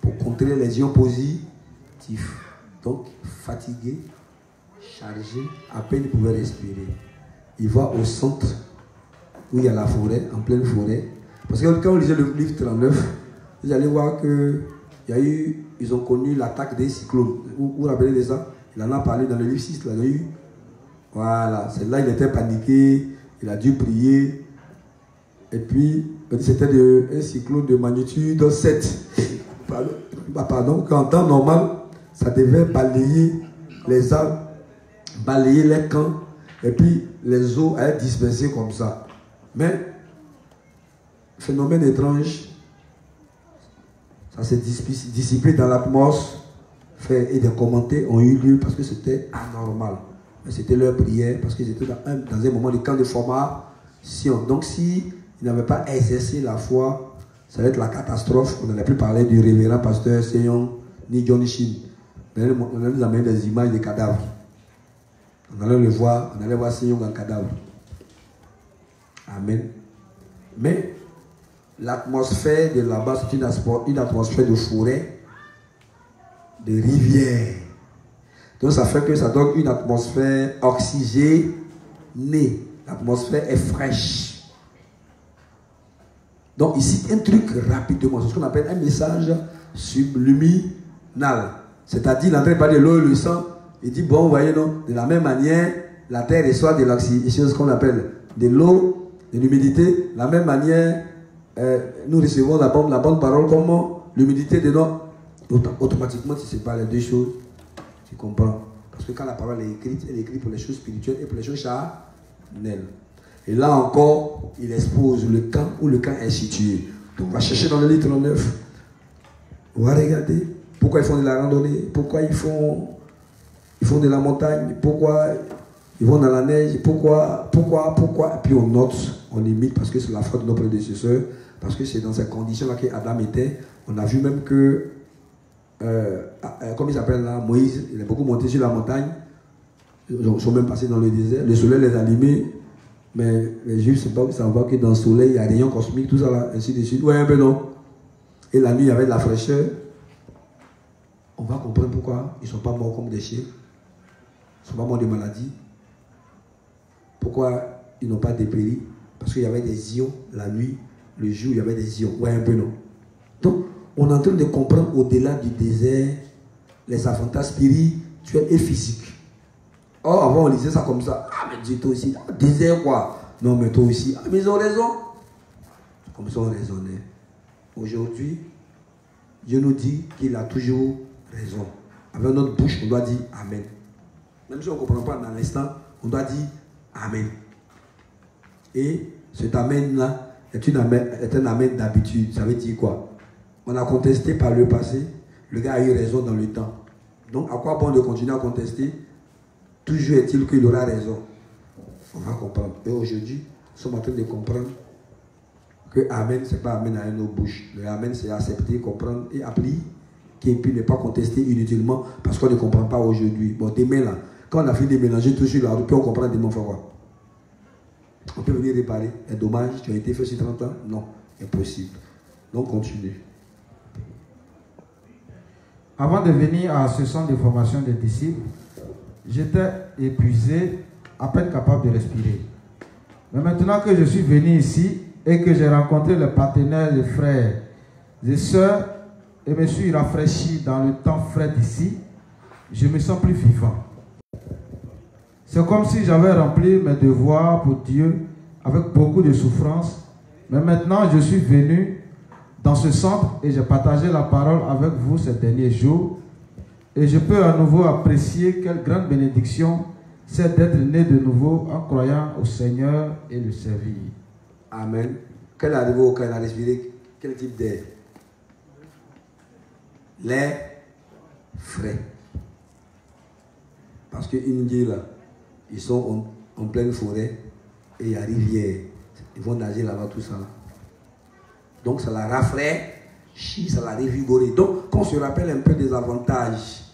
pour contrer les ions positifs. Donc, fatigué, chargé, à peine il pouvait respirer. Il va au centre où il y a la forêt, en pleine forêt. Parce que quand on lisait le livre 39, vous allez voir qu'ils ont connu l'attaque des cyclones. Vous vous rappelez de ça? Il en a parlé dans le livre 6. Là, il y a eu. Voilà, c'est là il était paniqué, il a dû prier. Et puis, c'était un cyclone de magnitude 7. Pardon, qu'en temps normal, ça devait balayer les arbres, balayer les camps, et puis les eaux allaient disperser comme ça. Mais, phénomène étrange, ça s'est dissipé dans l'atmosphère et des commentaires ont eu lieu parce que c'était anormal. Mais c'était leur prière parce qu'ils étaient dans un moment de camp de formation. Donc, s'ils n'avaient pas exercé la foi, ça va être la catastrophe. On n'allait plus parler du révérend pasteur Seyon ni Johnny Shin. On allait nous amener des images de cadavres. On allait le voir, on allait voir Seigneur en cadavre. Amen. Mais l'atmosphère de là-bas, c'est une atmosphère de forêt, de rivière. Donc ça fait que ça donne une atmosphère oxygénée. L'atmosphère est fraîche. Donc ici, un truc rapidement, c'est ce qu'on appelle un message subliminal. C'est-à-dire, il est en train de parler de l'eau et le sang. Il dit, bon, vous voyez, non, de la même manière, la terre reçoit de l'oxygène, ce qu'on appelle de l'eau, de l'humidité. De la même manière, nous recevons la bonne parole comme l'humidité de notre... Automatiquement, si ce n'est pas les deux choses, tu comprends. Parce que quand la parole est écrite, elle est écrite pour les choses spirituelles et pour les choses charnelles. Et là encore, il expose le camp où le camp est situé. Donc, on va chercher dans le livre 39. On va regarder pourquoi ils font de la randonnée, pourquoi ils font de la montagne, pourquoi ils vont dans la neige, pourquoi. Et puis on note, on imite parce que c'est la faute de nos prédécesseurs, parce que c'est dans ces conditions-là qu'Adam était. On a vu même que, comme il s'appelle là, Moïse, il est beaucoup monté sur la montagne. Ils sont même passés dans le désert. Le soleil les a allumés. Mais les Juifs ne savent pas que dans le soleil, il y a des rayons cosmiques, tout ça là, ainsi de suite. Ouais, un peu non. Et la nuit, il y avait de la fraîcheur. On va comprendre pourquoi ils ne sont pas morts comme des chiens. Ils ne sont pas morts de maladie. Pourquoi ils n'ont pas dépéri? Parce qu'il y avait des ions la nuit, le jour, il y avait des ions. Ouais, un peu non. Donc, on est en train de comprendre au-delà du désert les avantages spirituels et physiques. Or, avant, on lisait ça comme ça. Ah, mais Dieu, toi aussi. Ah, désert quoi? Non, mais toi aussi. Ah, mais ils ont raison. Comme ça, on raisonnait. Aujourd'hui, Dieu nous dit qu'il a toujours raison. Avec notre bouche, on doit dire Amen. Même si on ne comprend pas dans l'instant, on doit dire Amen. Et cet Amen-là est un Amen d'habitude. Ça veut dire quoi? On a contesté par le passé. Le gars a eu raison dans le temps. Donc, à quoi bon de continuer à contester? Toujours est-il qu'il aura raison. On va comprendre. Et aujourd'hui, nous sommes en train de comprendre que Amen, ce n'est pas Amen à nos bouches. Le Amen, c'est accepter, comprendre et appliquer. Et puis ne pas contester inutilement parce qu'on ne comprend pas aujourd'hui. Bon, demain là, quand on a fini de mélanger tout sur la route, puis on comprend demain, on fait quoi? On peut venir réparer. Un dommage, tu as été fait sur 30 ans? Non, impossible. Donc continue. Avant de venir à ce centre de formation des disciples, j'étais épuisé, à peine capable de respirer. Mais maintenant que je suis venu ici et que j'ai rencontré les partenaires, les frères et sœurs, et me suis rafraîchi dans le temps frais d'ici, je me sens plus vivant. C'est comme si j'avais rempli mes devoirs pour Dieu avec beaucoup de souffrance. Mais maintenant, je suis venu dans ce centre et j'ai partagé la parole avec vous ces derniers jours. Et je peux à nouveau apprécier quelle grande bénédiction c'est d'être né de nouveau en croyant au Seigneur et le servir. Amen. Quand il arrive au quand il a respiré, quel type d'air? L'air frais. Parce que Indien là, ils sont en pleine forêt et il y a rivière. Ils vont nager là-bas, tout ça. Donc ça la rafraîchit, ça la révigore. Donc, quand on se rappelle un peu des avantages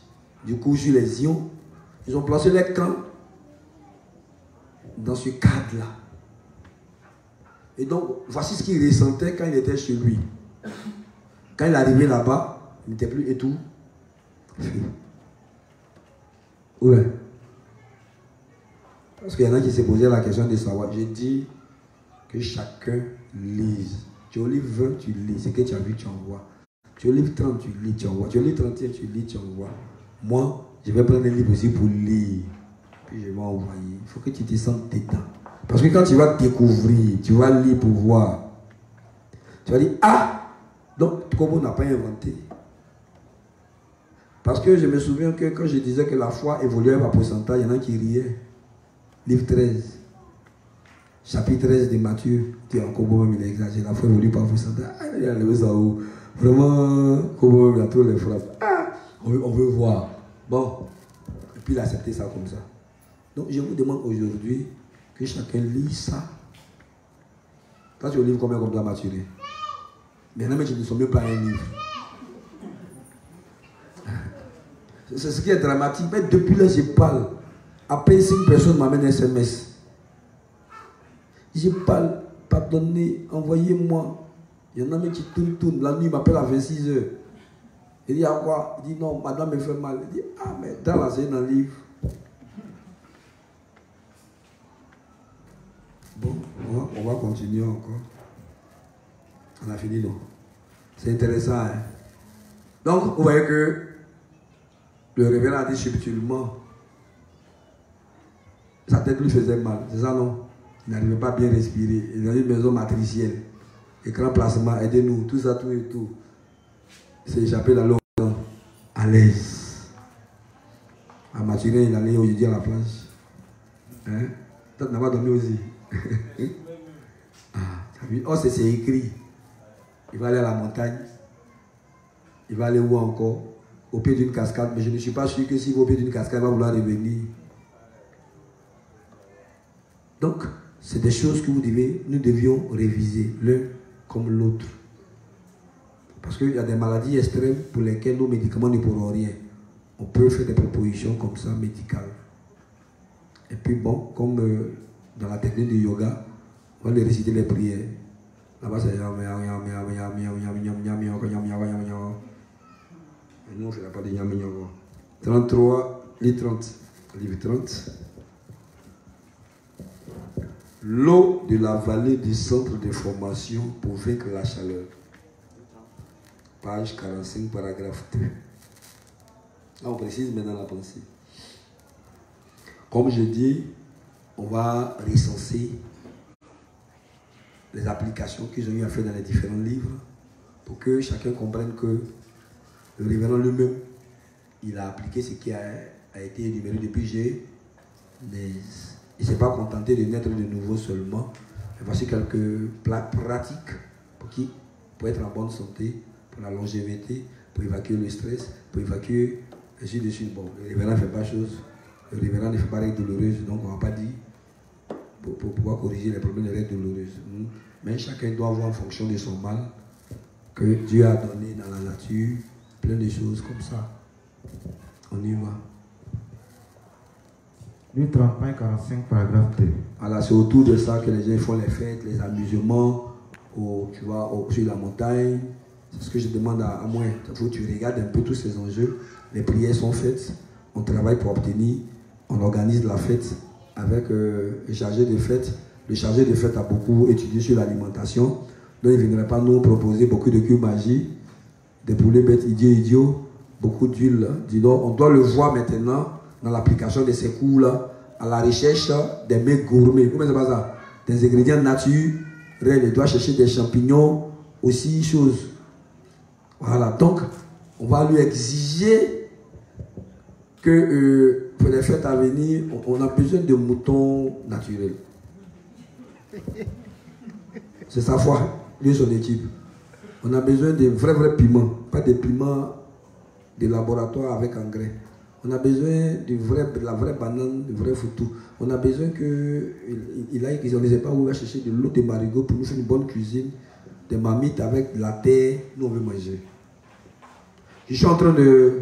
du coup sur les ions, ils ont placé les camps dans ce cadre-là. Et donc, voici ce qu'il ressentait quand il était chez lui. Quand il est arrivé là-bas, il n'était plus et tout. Ouais. Parce qu'il y en a qui se posaient la question de savoir. J'ai dit que chacun lise. Tu as au livre 20, tu lis. Ce que tu as vu, tu envoies. Tu as au livre 30, tu lis, tu envoies. Tu as au livre 31, tu lis, tu envoies. Moi, je vais prendre un livre aussi pour lire. Puis je vais envoyer. Il faut que tu te sentes dedans. Parce que quand tu vas découvrir, tu vas lire pour voir. Tu vas dire, ah, donc Kobo n'a pas inventé. Parce que je me souviens que quand je disais que la foi évoluait par pourcentage, il y en a qui riaient. Livre 13. Chapitre 13 de Matthieu. Tu en Kobo même, il a exagéré. La foi évolue par pourcentage. Ah, il a levé ça où? Vraiment, Kobo même, il a tous les frappes. Ah, on veut voir. Bon. Et puis il a accepté ça comme ça. Donc je vous demande aujourd'hui que chacun lit ça. Quand tu as un livre combien comme ça maturé? Maintenant, mais tu ne sommes même pas un livre. C'est ce qui est dramatique. Mais depuis là, je parle. Après 5 personnes m'amènent un SMS. Je parle, pardonnez, envoyez-moi. Il y en a même qui tournent. La nuit, il m'appelle à 26 h. Il dit, à quoi? Il dit, non, madame me fait mal. Il dit, ah, mais dans la scène, dans le livre. Bon, on va continuer encore. On a fini, non? C'est intéressant, hein? Donc, vous voyez que le révérend a dit subtilement, sa tête lui faisait mal, c'est ça, non? Il n'arrivait pas à bien respirer. Il est dans une maison matricielle. Écran placement, aidez-nous, tout ça, tout et tout. Il s'est échappé dans l'eau à l'aise. À Mathurin, il allait aujourd'hui à la plage. Hein? Toi, tu n'as pas dormi aussi. Ah, oh, c'est écrit. Il va aller à la montagne. Il va aller où encore? Au pied d'une cascade. Mais je ne suis pas sûr que s'il va au pied d'une cascade, il va vouloir revenir. Donc, c'est des choses que nous devions réviser, l'un comme l'autre. Parce qu'il y a des maladies extrêmes pour lesquelles nos médicaments ne pourront rien. On peut faire des propositions comme ça, médicales. Et puis bon, comme dans la technique du yoga, on va les réciter les prières. Là-bas, c'est... Nous, on ne fait pas de nyam nyam. 33, livre 30. Livre 30. L'eau de la vallée du centre de formation pour vaincre la chaleur. Page 45, paragraphe 2. Là, on précise maintenant la pensée. Comme je dis, on va recenser les applications qu'ils ont eu à faire dans les différents livres pour que chacun comprenne que le révérend lui-même, il a appliqué ce qui a été énuméré depuis Genèse. Il ne s'est pas contenté de naître de nouveau seulement. Mais voici quelques pratiques pour être en bonne santé, pour la longévité, pour évacuer le stress, pour évacuer ainsi de suite. Bon, le révérend ne fait pas chose. Le révérend ne fait pas règles douloureuses, donc on ne va pas dire pour pouvoir corriger les problèmes de règles douloureuses. Mais chacun doit voir en fonction de son mal que Dieu a donné dans la nature, plein de choses comme ça. On y va. Livre 35, 45, paragraphe 2. Voilà, c'est autour de ça que les gens font les fêtes, les amusements, tu vois, sur la montagne. C'est ce que je demande à moi. Il faut que tu regardes un peu tous ces enjeux. Les prières sont faites, on travaille pour obtenir, on organise la fête avec le chargé de fête. Le chargé de fête a beaucoup étudié sur l'alimentation. Donc il ne viendrait pas nous proposer beaucoup de cures magie, des poulets bêtes idiots, beaucoup d'huile. Donc on doit le voir maintenant dans l'application de ces cours-là, à la recherche des mets gourmets. Comment c'est pas ça? Des ingrédients naturels. Il doit chercher des champignons, aussi choses. Voilà, donc on va lui exiger que pour les fêtes à venir, on a besoin de moutons naturels. C'est sa foi, lui et son équipe. On a besoin de vrais piments, pas des piments de laboratoire avec engrais. On a besoin de la vraie banane, du vrai foutou. On a besoin qu'il aille, on ne sait pas où il va chercher de l'eau de marigot pour nous faire une bonne cuisine, des marmites avec de la terre, nous on veut manger. Je suis en train de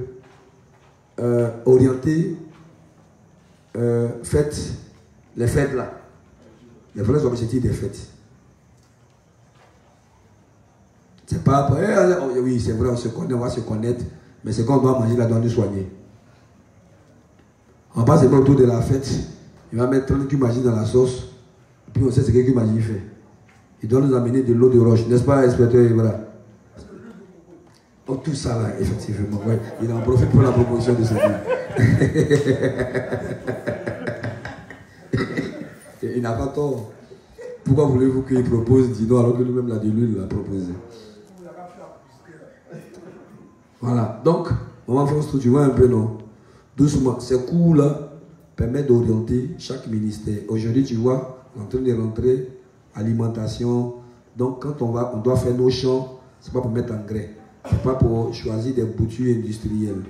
orienter les fêtes là, les vrais objectifs des fêtes. C'est pas après, oui c'est vrai, on se connaît, on va se connaître, mais c'est quand on doit manger là, on doit nous soigner. On passe autour de la fête, il va mettre 30 cubes magie dans la sauce, et puis on sait ce que magie fait. Il doit nous amener de l'eau de roche, n'est-ce pas, inspecteur Evra? Oh, tout ça là, effectivement, ouais. Il en profite pour la proposition de ce livre. Il n'a pas tort. Pourquoi voulez-vous qu'il propose Dino alors que nous-mêmes la de l'huile l'a proposé? Voilà, donc, on va faire tu vois un peu, non? Doucement, ces cours-là permettent d'orienter chaque ministère. Aujourd'hui, tu vois, on est en train de rentrer alimentation. Donc, quand on doit faire nos champs, ce n'est pas pour mettre engrais. Ce n'est pas pour choisir des boutures industrielles.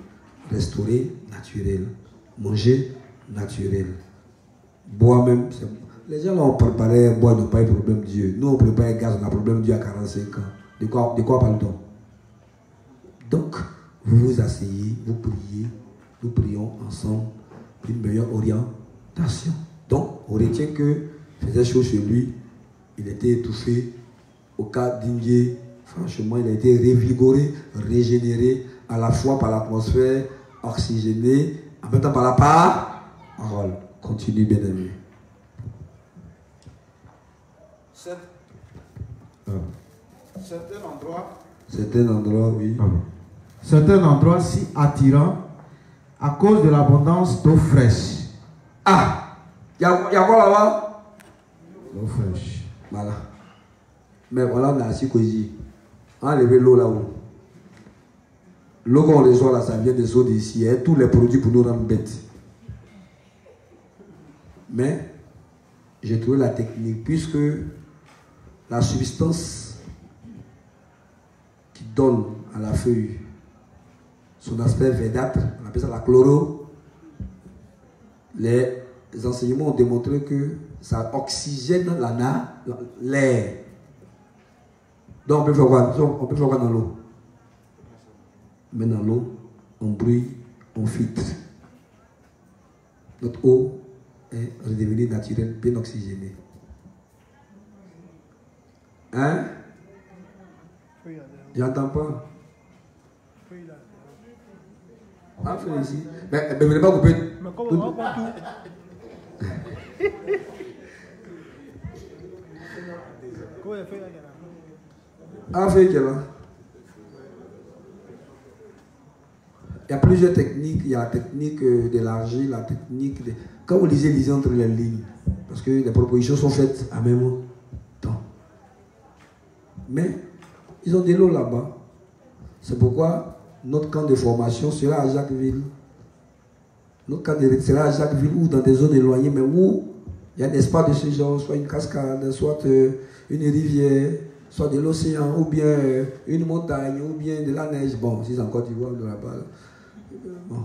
Restaurer naturel. Manger naturel. Boire même. Les gens là ont préparé boire, n'ont pas eu problème Dieu. Nous, on prépare gaz, on a problème Dieu à 45 ans. De quoi parle-t-on? Donc, vous vous asseyez, vous priez. Nous prions ensemble une meilleure tension. Donc, on retient que faisait chaud chez lui, il était étouffé. Au cas d'Indié, franchement, il a été révigoré, régénéré, à la fois par l'atmosphère, oxygéné, en même temps par la parole. Continue, bien aimé. Certains endroits, oui. Certains endroits si attirants à cause de l'abondance d'eau fraîche. Ah, il y a quoi là-bas? L'eau fraîche. Voilà. Mais voilà, on a assis cosy. Enlevez l'eau là-haut. L'eau qu'on reçoit là, ça vient des eaux d'ici. Et tous les produits pour nous rendre bêtes. Mais, j'ai trouvé la technique, puisque la substance qui donne à la feuille son aspect verdâtre, on appelle ça la chloro. Les enseignements ont démontré que ça oxygène l'air. Donc on peut faire quoi? On peut faire quoi dans l'eau? Mais dans l'eau, on brûle, on filtre. Notre eau est redevenue naturelle, bien oxygénée. Hein? J'entends pas. Ah, fais ici. Mais vous n'avez pas coupé. Mais comment on va tout? Ah, fait que là. Il y a plusieurs techniques. Il y a la technique d'élargir, la technique de... Quand vous lisez entre les lignes. Parce que les propositions sont faites en même temps. Mais ils ont des lots là-bas. C'est pourquoi notre camp de formation sera à Jacquesville. Notre camp de sera à Jacquesville ou dans des zones éloignées, mais où il y a un espace de ce genre, soit une cascade, soit une rivière, soit de l'océan, ou bien une montagne, ou bien de la neige. Bon, si c'est en Côte d'Ivoire, on ne pas. Bon.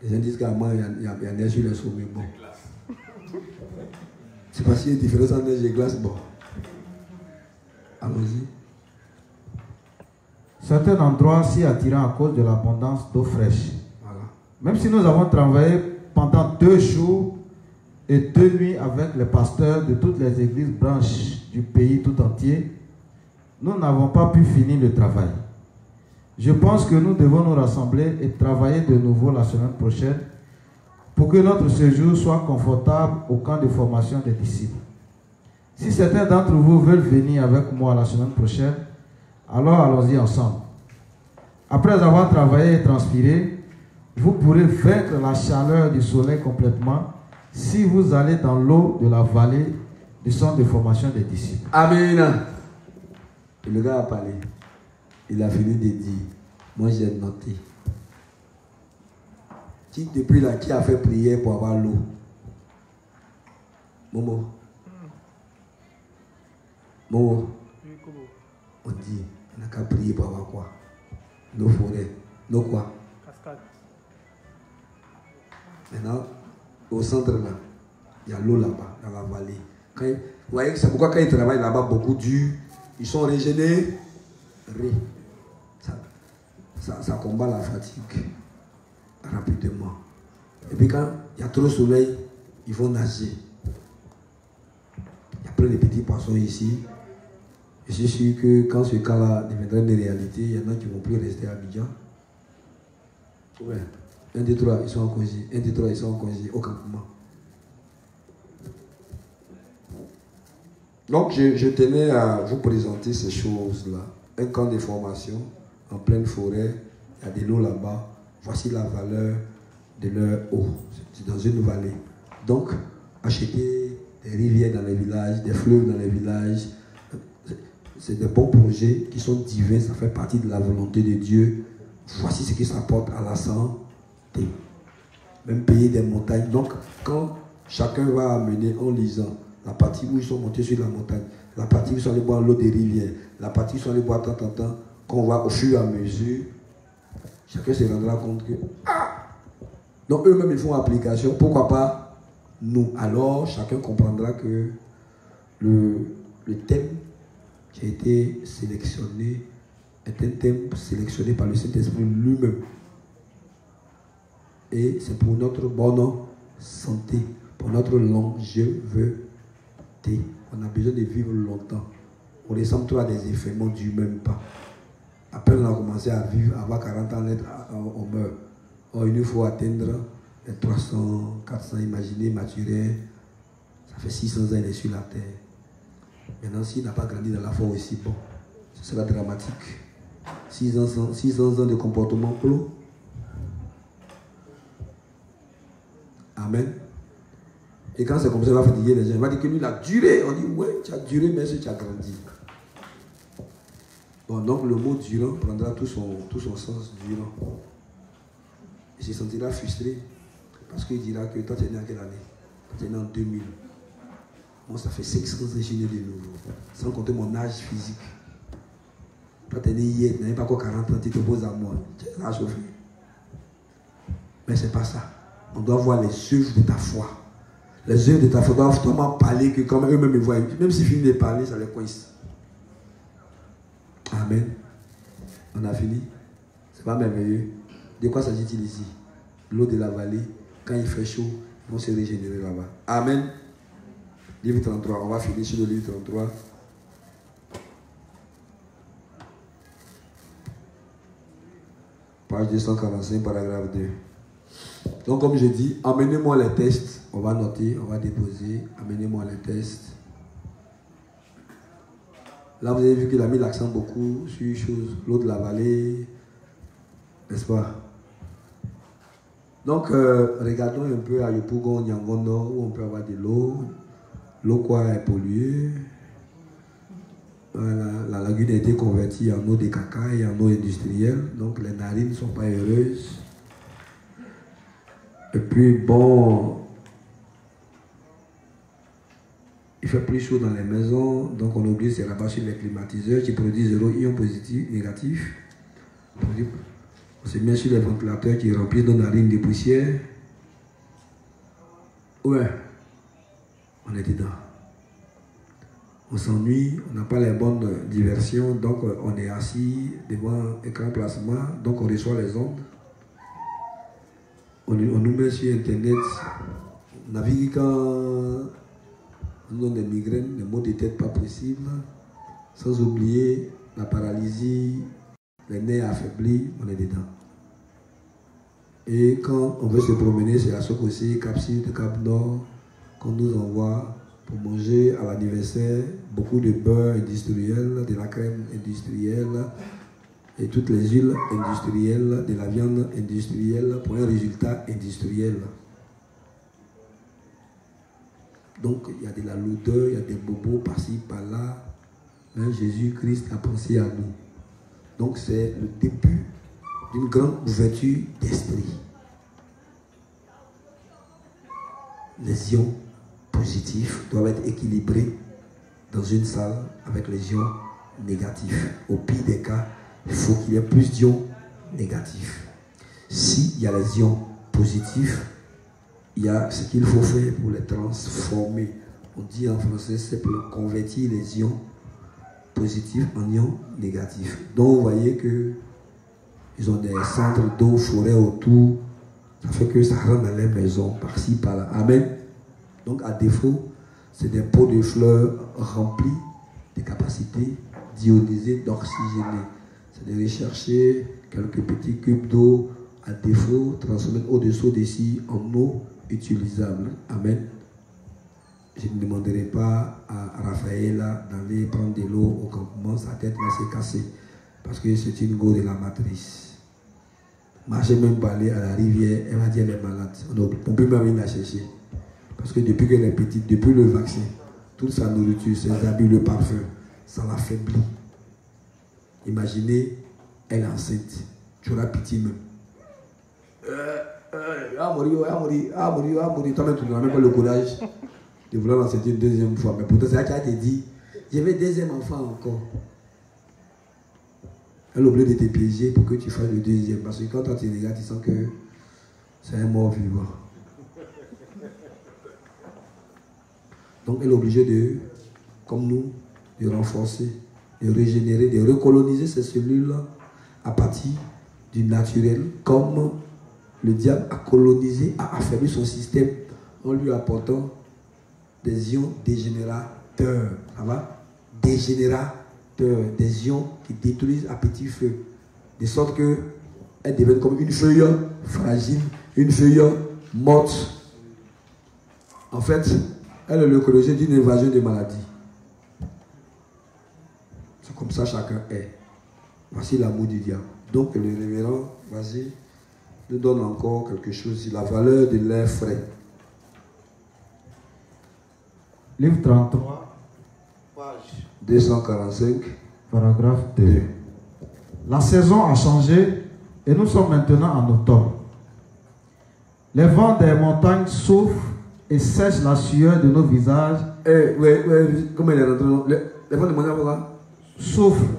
Les gens disent qu'à moi, il y a neige sur les sommets. Bon. C'est parce qu'il y a une différence entre neige et glace. Bon. Allons-y. Certains endroits si attirants à cause de l'abondance d'eau fraîche. Voilà. Même si nous avons travaillé pendant 2 jours et 2 nuits avec les pasteurs de toutes les églises branches du pays tout entier, nous n'avons pas pu finir le travail. Je pense que nous devons nous rassembler et travailler de nouveau la semaine prochaine pour que notre séjour soit confortable au camp de formation des disciples. Si certains d'entre vous veulent venir avec moi la semaine prochaine, alors allons-y ensemble. Après avoir travaillé et transpiré, vous pourrez vaincre la chaleur du soleil complètement si vous allez dans l'eau de la vallée du centre de formation des disciples. Amen. Et le gars a parlé. Il a fini de dire, moi j'ai noté. Qui depuis là, qui a fait prière pour avoir l'eau? Momo. Momo. On dit, on n'a qu'à prier pour avoir quoi? Nos forêts. Nos quoi? Cascades. Maintenant, au centre là, il y a l'eau là-bas, dans la vallée. Vous voyez que c'est pourquoi quand ils travaillent là-bas beaucoup dur, ils sont régénérés. Ça combat la fatigue rapidement. Et puis quand il y a trop de soleil, ils vont nager. Il y a plein de petits poissons ici. Je suis sûr que quand ce cas-là deviendra une réalité, il y en a qui ne vont plus rester à Abidjan. Ouais. 1, 2, 3, ils sont en congé. 1, 2, 3, ils sont en congé au campement. Donc, je tenais à vous présenter ces choses-là. Un camp de formation en pleine forêt. Il y a de l'eau là-bas. Voici la valeur de leur eau. C'est dans une vallée. Donc, acheter des rivières dans les villages, des fleuves dans les villages. C'est des bons projets qui sont divins. Ça fait partie de la volonté de Dieu. Voici ce qui s'apporte à la santé. Même payer des montagnes. Donc, quand chacun va amener en lisant la partie où ils sont montés sur la montagne, la partie où ils sont allés boire l'eau des rivières, la partie où ils sont allés boire tant, qu'on va au fur et à mesure, chacun se rendra compte que donc eux-mêmes ils font application, pourquoi pas nous? Alors chacun comprendra que le thème qui a été sélectionné est un thème sélectionné par le Saint-Esprit lui-même. Et c'est pour notre bonne santé. Pour notre longévité, on a besoin de vivre longtemps. On ressemble trop à des effets, mais on ne dure même pas. Après, on a commencé à vivre, à avoir 40 ans, on meurt. Or, il nous faut atteindre les 300, 400, imaginez, maturer. Ça fait 600 ans, il est sur la terre. Maintenant, s'il n'a pas grandi dans la foi aussi, bon, ce sera dramatique. 600 ans de comportement clos. Amen. Et quand c'est comme ça, il va fatiguer les gens. Il va dire que lui, il a duré. On dit, ouais, tu as duré, mais tu as grandi. Bon, donc le mot durant prendra tout son sens durant. Il se sentira frustré. Parce qu'il dira que toi, tu es né en quelle année? Tu es né en 2000. Moi, ça fait 500 ans que je suis né de nouveau. Sans compter mon âge physique. Toi, tu es né hier, tu n'avais pas encore 40 ans, tu te poses à moi. Tu es là chauffé. Mais ce n'est pas ça. On doit voir les œuvres de ta foi. Les œuvres de ta foi doivent tellement parler que quand eux-mêmes me voient, même s'ils finissent de parler, ça les coince. Amen. On a fini. C'est pas merveilleux. De quoi s'agit-il ici? L'eau de la vallée, quand il fait chaud, ils vont se régénérer là-bas. Amen. Livre 33. On va finir sur le livre 33. Page 245, paragraphe 2. Donc, comme je dis, amenez-moi les tests. On va noter, on va déposer. Amenez-moi les tests. Là, vous avez vu qu'il a mis l'accent beaucoup sur une chose, l'eau de la vallée. N'est-ce pas? Donc, regardons un peu à Yopougon, Nyangono, où on peut avoir de l'eau. L'eau quoi est polluée. La lagune a été convertie en eau de caca et en eau industrielle. Donc, les narines ne sont pas heureuses. Et puis, bon, il fait plus chaud dans les maisons, donc on oublie c'est là-bas sur les climatiseurs qui produisent 0 ions positifs, négatifs. On se met sur les ventilateurs qui remplissent nos narines de poussière. Ouais, on est dedans. On s'ennuie, on n'a pas les bonnes diversions, donc on est assis devant un écran plasma, donc on reçoit les ondes. On nous met sur Internet, on navigue quand on donne des migraines, des maux de tête pas possibles, sans oublier la paralysie, les nerfs affaiblis, on est dedans. Et quand on veut se promener, c'est la Sokossi, Cap Sud, Cap Nord, qu'on nous envoie pour manger à l'anniversaire beaucoup de beurre industriel, de la crème industrielle, et toutes les huiles industrielles, de la viande industrielle pour un résultat industriel. Donc il y a de la lourdeur, il y a des bobos par-ci, par-là. Mais Jésus-Christ a pensé à nous. Donc c'est le début d'une grande ouverture d'esprit. Les ions positifs doivent être équilibrés dans une salle avec les ions négatifs. Au pire des cas, il faut qu'il y ait plus d'ions négatifs. S'il y a les ions positifs, il y a ce qu'il faut faire pour les transformer. On dit en français, c'est pour convertir les ions positifs en ions négatifs. Donc vous voyez que ils ont des centres d'eau, forêt autour. Ça fait que ça rentre dans les maisons, par-ci, par-là. Amen. Donc à défaut, c'est des pots de fleurs remplis de capacités d'ionisées, d'oxygéner. C'est de rechercher quelques petits cubes d'eau à défaut, transformer au-dessous d'ici en eau utilisable. Amen. Je ne demanderai pas à Raphaël d'aller prendre de l'eau au campement, sa tête va se casser. Parce que c'est une go de la matrice. Marcher même pas aller à la rivière, elle va dire elle est malade. On peut même la chercher. Parce que depuis qu'elle est petite, depuis le vaccin, toute sa nourriture, ses habits, le parfum, ça l'affaiblit. Imaginez, elle est enceinte. Tu auras pitié même. Toi-même, tu n'auras même pas le courage de vouloir l'enceinte une deuxième fois. Mais pourtant, c'est là qu'elle t'a dit, je veux deuxième enfant encore. Elle oublie de te piéger pour que tu fasses le deuxième. Parce que quand toi tu regardes, tu sens que c'est un mort vivant. Donc elle est obligée de, comme nous, de renforcer, de régénérer, de recoloniser ces cellules-là à partir du naturel, comme le diable a colonisé, a affaibli son système en lui apportant des ions dégénérateurs. Ça va? Dégénérateurs. Des ions qui détruisent à petit feu. De sorte qu'elles deviennent comme une feuille fragile, une feuille morte. En fait, elle est le corrigé d'une invasion de maladies. C'est comme ça chacun est. Voici l'amour du diable. Donc le révérend, vas-y, nous donne encore quelque chose sur la valeur de l'air frais. Livre 33, page 245, paragraphe 2. La saison a changé et nous sommes maintenant en automne. Les vents des montagnes soufflent et sèchent la sueur de nos visages. Comment il est rentré? Les vents des montagnes, pourquoi? Soufflent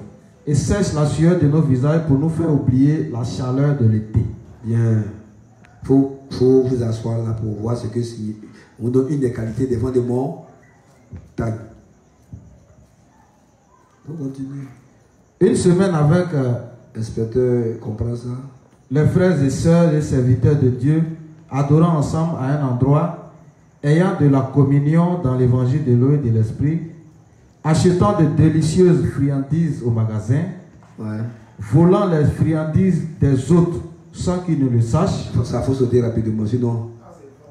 et sèchent la sueur de nos visages pour nous faire oublier la chaleur de l'été. Bien. Faut vous asseoir là pour voir ce que c'est. On donne une des qualités des vents des montagnes. Faut continuer. Une semaine avec l'inspecteur comprend ça. Les frères et sœurs et serviteurs de Dieu adorant ensemble à un endroit, ayant de la communion dans l'évangile de l'eau et de l'esprit, achetant de délicieuses friandises au magasin, volant les friandises des autres sans qu'ils ne le sachent. Ça faut sauter rapidement, sinon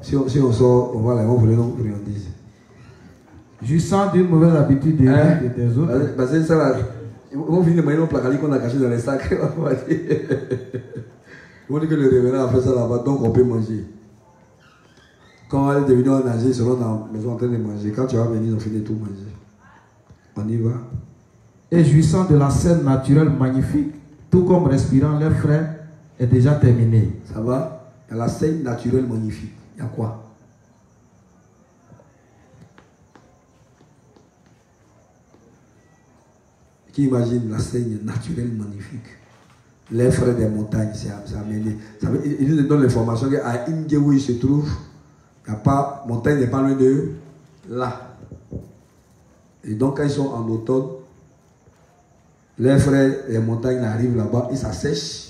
si on sort, on va voler nos friandises. Jouissant d'une mauvaise habitude des autres. Parce que ça là, ils vont venir manger nos placardis qu'on a cachés dans les sacs. Ils vont dire que le révérend a fait ça là-bas, donc on peut manger. Quand elle est devenue en âge, ils seront dans la maison en train de manger. Quand tu vas venir, ils ont fini de tout manger. On y va. Et jouissant de la scène naturelle magnifique, tout comme respirant l'air frais, est déjà terminé. Ça va? Il y a la scène naturelle magnifique. Il y a quoi? Qui imagine la scène naturelle magnifique? L'air frais des montagnes, c'est amené. Il nous donne l'information qu'à Indie où il se trouve, il n'y a pas, montagne n'est pas loin de là. Et donc quand ils sont en automne, l'air frais, les montagnes arrivent là-bas et ça sèche.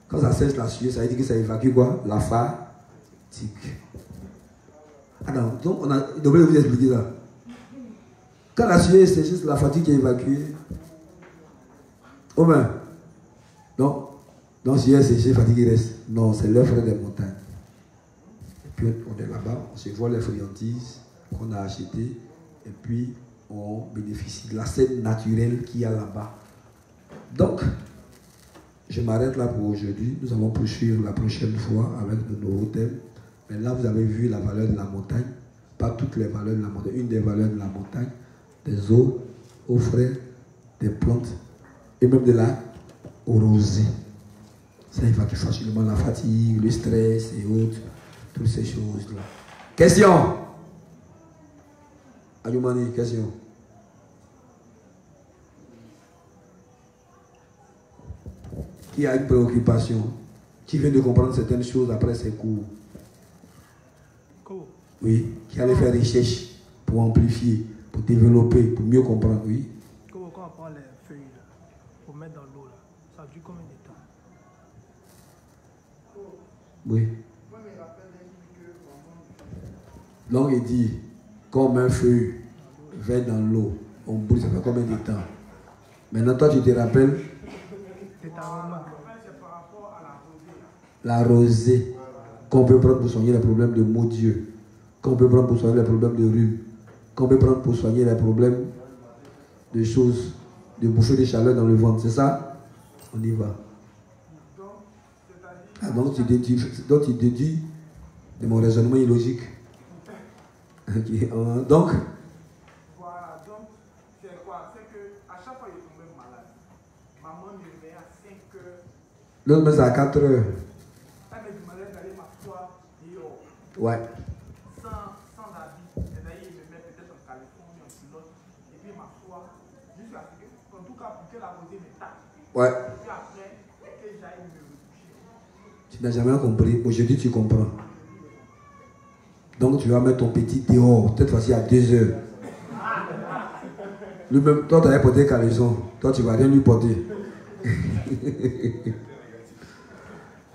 Quand ça sèche la sueur, ça veut dire que ça évacue quoi? La fatigue. Ah non, donc il devrait vous expliquer ça. Quand la sueur est séchée, c'est la fatigue qui est évacuée. Oh ben, non, si elle est séchée, fatigue reste. Non, c'est l'air frais des montagnes. Et puis on est là-bas, on se voit les friandises qu'on a achetées. Et puis, on bénéficie de la scène naturelle qu'il y a là-bas. Donc, je m'arrête là pour aujourd'hui. Nous allons poursuivre la prochaine fois avec de nouveaux thèmes. Mais là, vous avez vu la valeur de la montagne. Pas toutes les valeurs de la montagne. Une des valeurs de la montagne, des eaux frais, des plantes et même de la rosée. Ça évacue facilement la fatigue, le stress et autres. Toutes ces choses-là. Question? Ayoumani, question. Qui a une préoccupation? Qui vient de comprendre certaines choses après ses cours? Oui. Qui allait faire recherche pour amplifier, pour développer, pour mieux comprendre? Oui. Quand on prend les feuilles là, pour mettre dans l'eau là, ça dure combien de temps? Oui. Donc il dit, quand on met un feu vert dans l'eau, on brûle, ça fait combien de temps? Maintenant toi tu te rappelles? La rosée qu'on peut prendre pour soigner les problèmes de maux d'yeux, qu'on peut prendre pour soigner les problèmes de rhume, qu'on peut prendre pour soigner les problèmes de choses, de bouffées de chaleur dans le ventre, c'est ça? On y va. Ah, donc tu déduis de mon raisonnement illogique. Okay. Donc, voilà, donc c'est quoi? C'est que à chaque fois il est tombé malade. Maman me réveillait à 5 heures. L'autre met à 4 heures. Elle me demandait d'aller m'asseoir dehors. Ouais. Sans habit. C'est-à-dire, il me met peut-être en Californie, en pilote. Et puis m'asseoir. Jusqu'à ce que, en tout cas, pour que la rosée me tape. Ouais. Et puis après, que j'aille me recoucher. Tu n'as jamais compris. Aujourd'hui, tu comprends. Donc, tu vas mettre ton petit dehors, cette fois-ci à 2 heures. Lui-même, toi, tu avais porté caleçon. Toi, tu ne vas rien lui porter.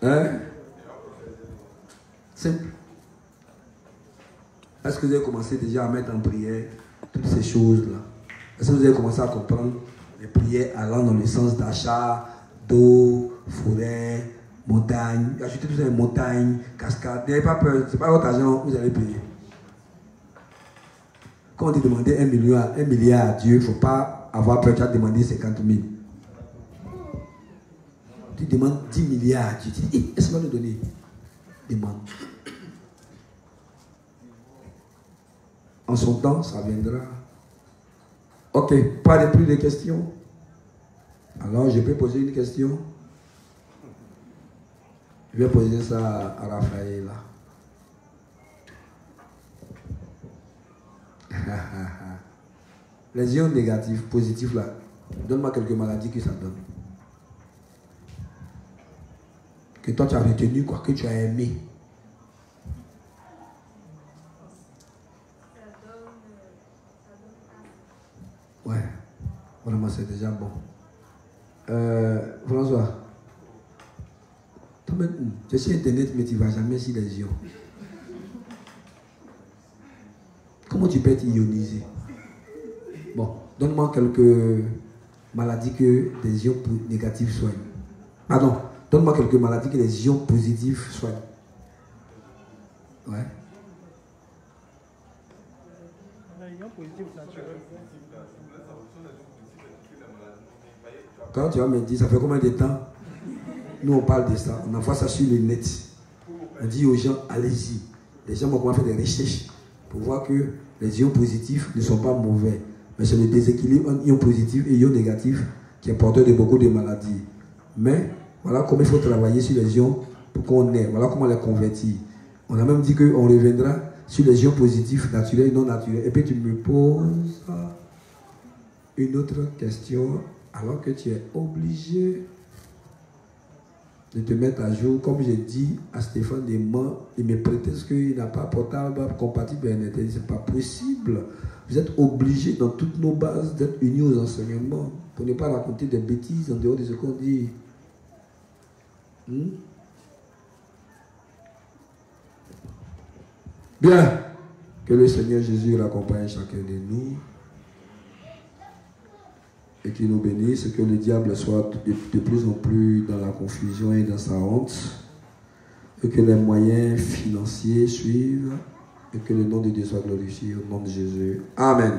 Hein? Simple. Est-ce que vous avez commencé déjà à mettre en prière toutes ces choses-là? Est-ce que vous avez commencé à comprendre les prières allant dans le sens d'achat, d'eau, forêt, montagne? Ajoutez tout ça, montagne, cascade. N'ayez pas peur, ce n'est pas votre argent, vous allez payer. Quand on dit demander 1 milliard à Dieu, il ne faut pas avoir peur, tu as demandé 50 000. Tu demandes 10 milliards à Dieu, tu dis, est-ce qu'il va nous donner? Demande. En son temps, ça viendra. Ok, pas de plus de questions. Alors, je peux poser une question. Je vais poser ça à Raphaël. Les ions négatifs, positifs là, donne-moi quelques maladies que ça donne. Que toi tu as retenu, quoi, que tu as aimé. Ouais, vraiment c'est déjà bon. François, tu es sur Internet mais tu ne vas jamais sur les ions. Comment tu peux être ionisé? Bon, donne-moi quelques maladies que des ions négatifs soignent. Pardon, donne-moi quelques maladies que les ions positifs soignent. Ouais. Quand tu vas me dire, ça fait combien de temps? Nous on parle de ça, on envoie ça sur le net. On dit aux gens, allez-y. Les gens vont faire des recherches pour voir que les ions positifs ne sont pas mauvais. Mais c'est le déséquilibre entre ions positifs et ions négatifs qui est porteur de beaucoup de maladies. Mais voilà comment il faut travailler sur les ions pour qu'on ait. Voilà comment les convertir. On a même dit qu'on reviendra sur les ions positifs naturels et non naturels. Et puis tu me poses une autre question alors que tu es obligé de te mettre à jour. Comme j'ai dit à Stéphane Desmond, il me prétexte qu'il n'a pas portable compatible à Internet. Ce n'est pas possible. Vous êtes obligés dans toutes nos bases d'être unis aux enseignements pour ne pas raconter des bêtises en dehors de ce qu'on dit. Bien. Que le Seigneur Jésus l'accompagne chacun de nous et qu'il nous bénisse, que le diable soit de plus en plus dans la confusion et dans sa honte, et que les moyens financiers suivent, et que le nom de Dieu soit glorifié au nom de Jésus. Amen.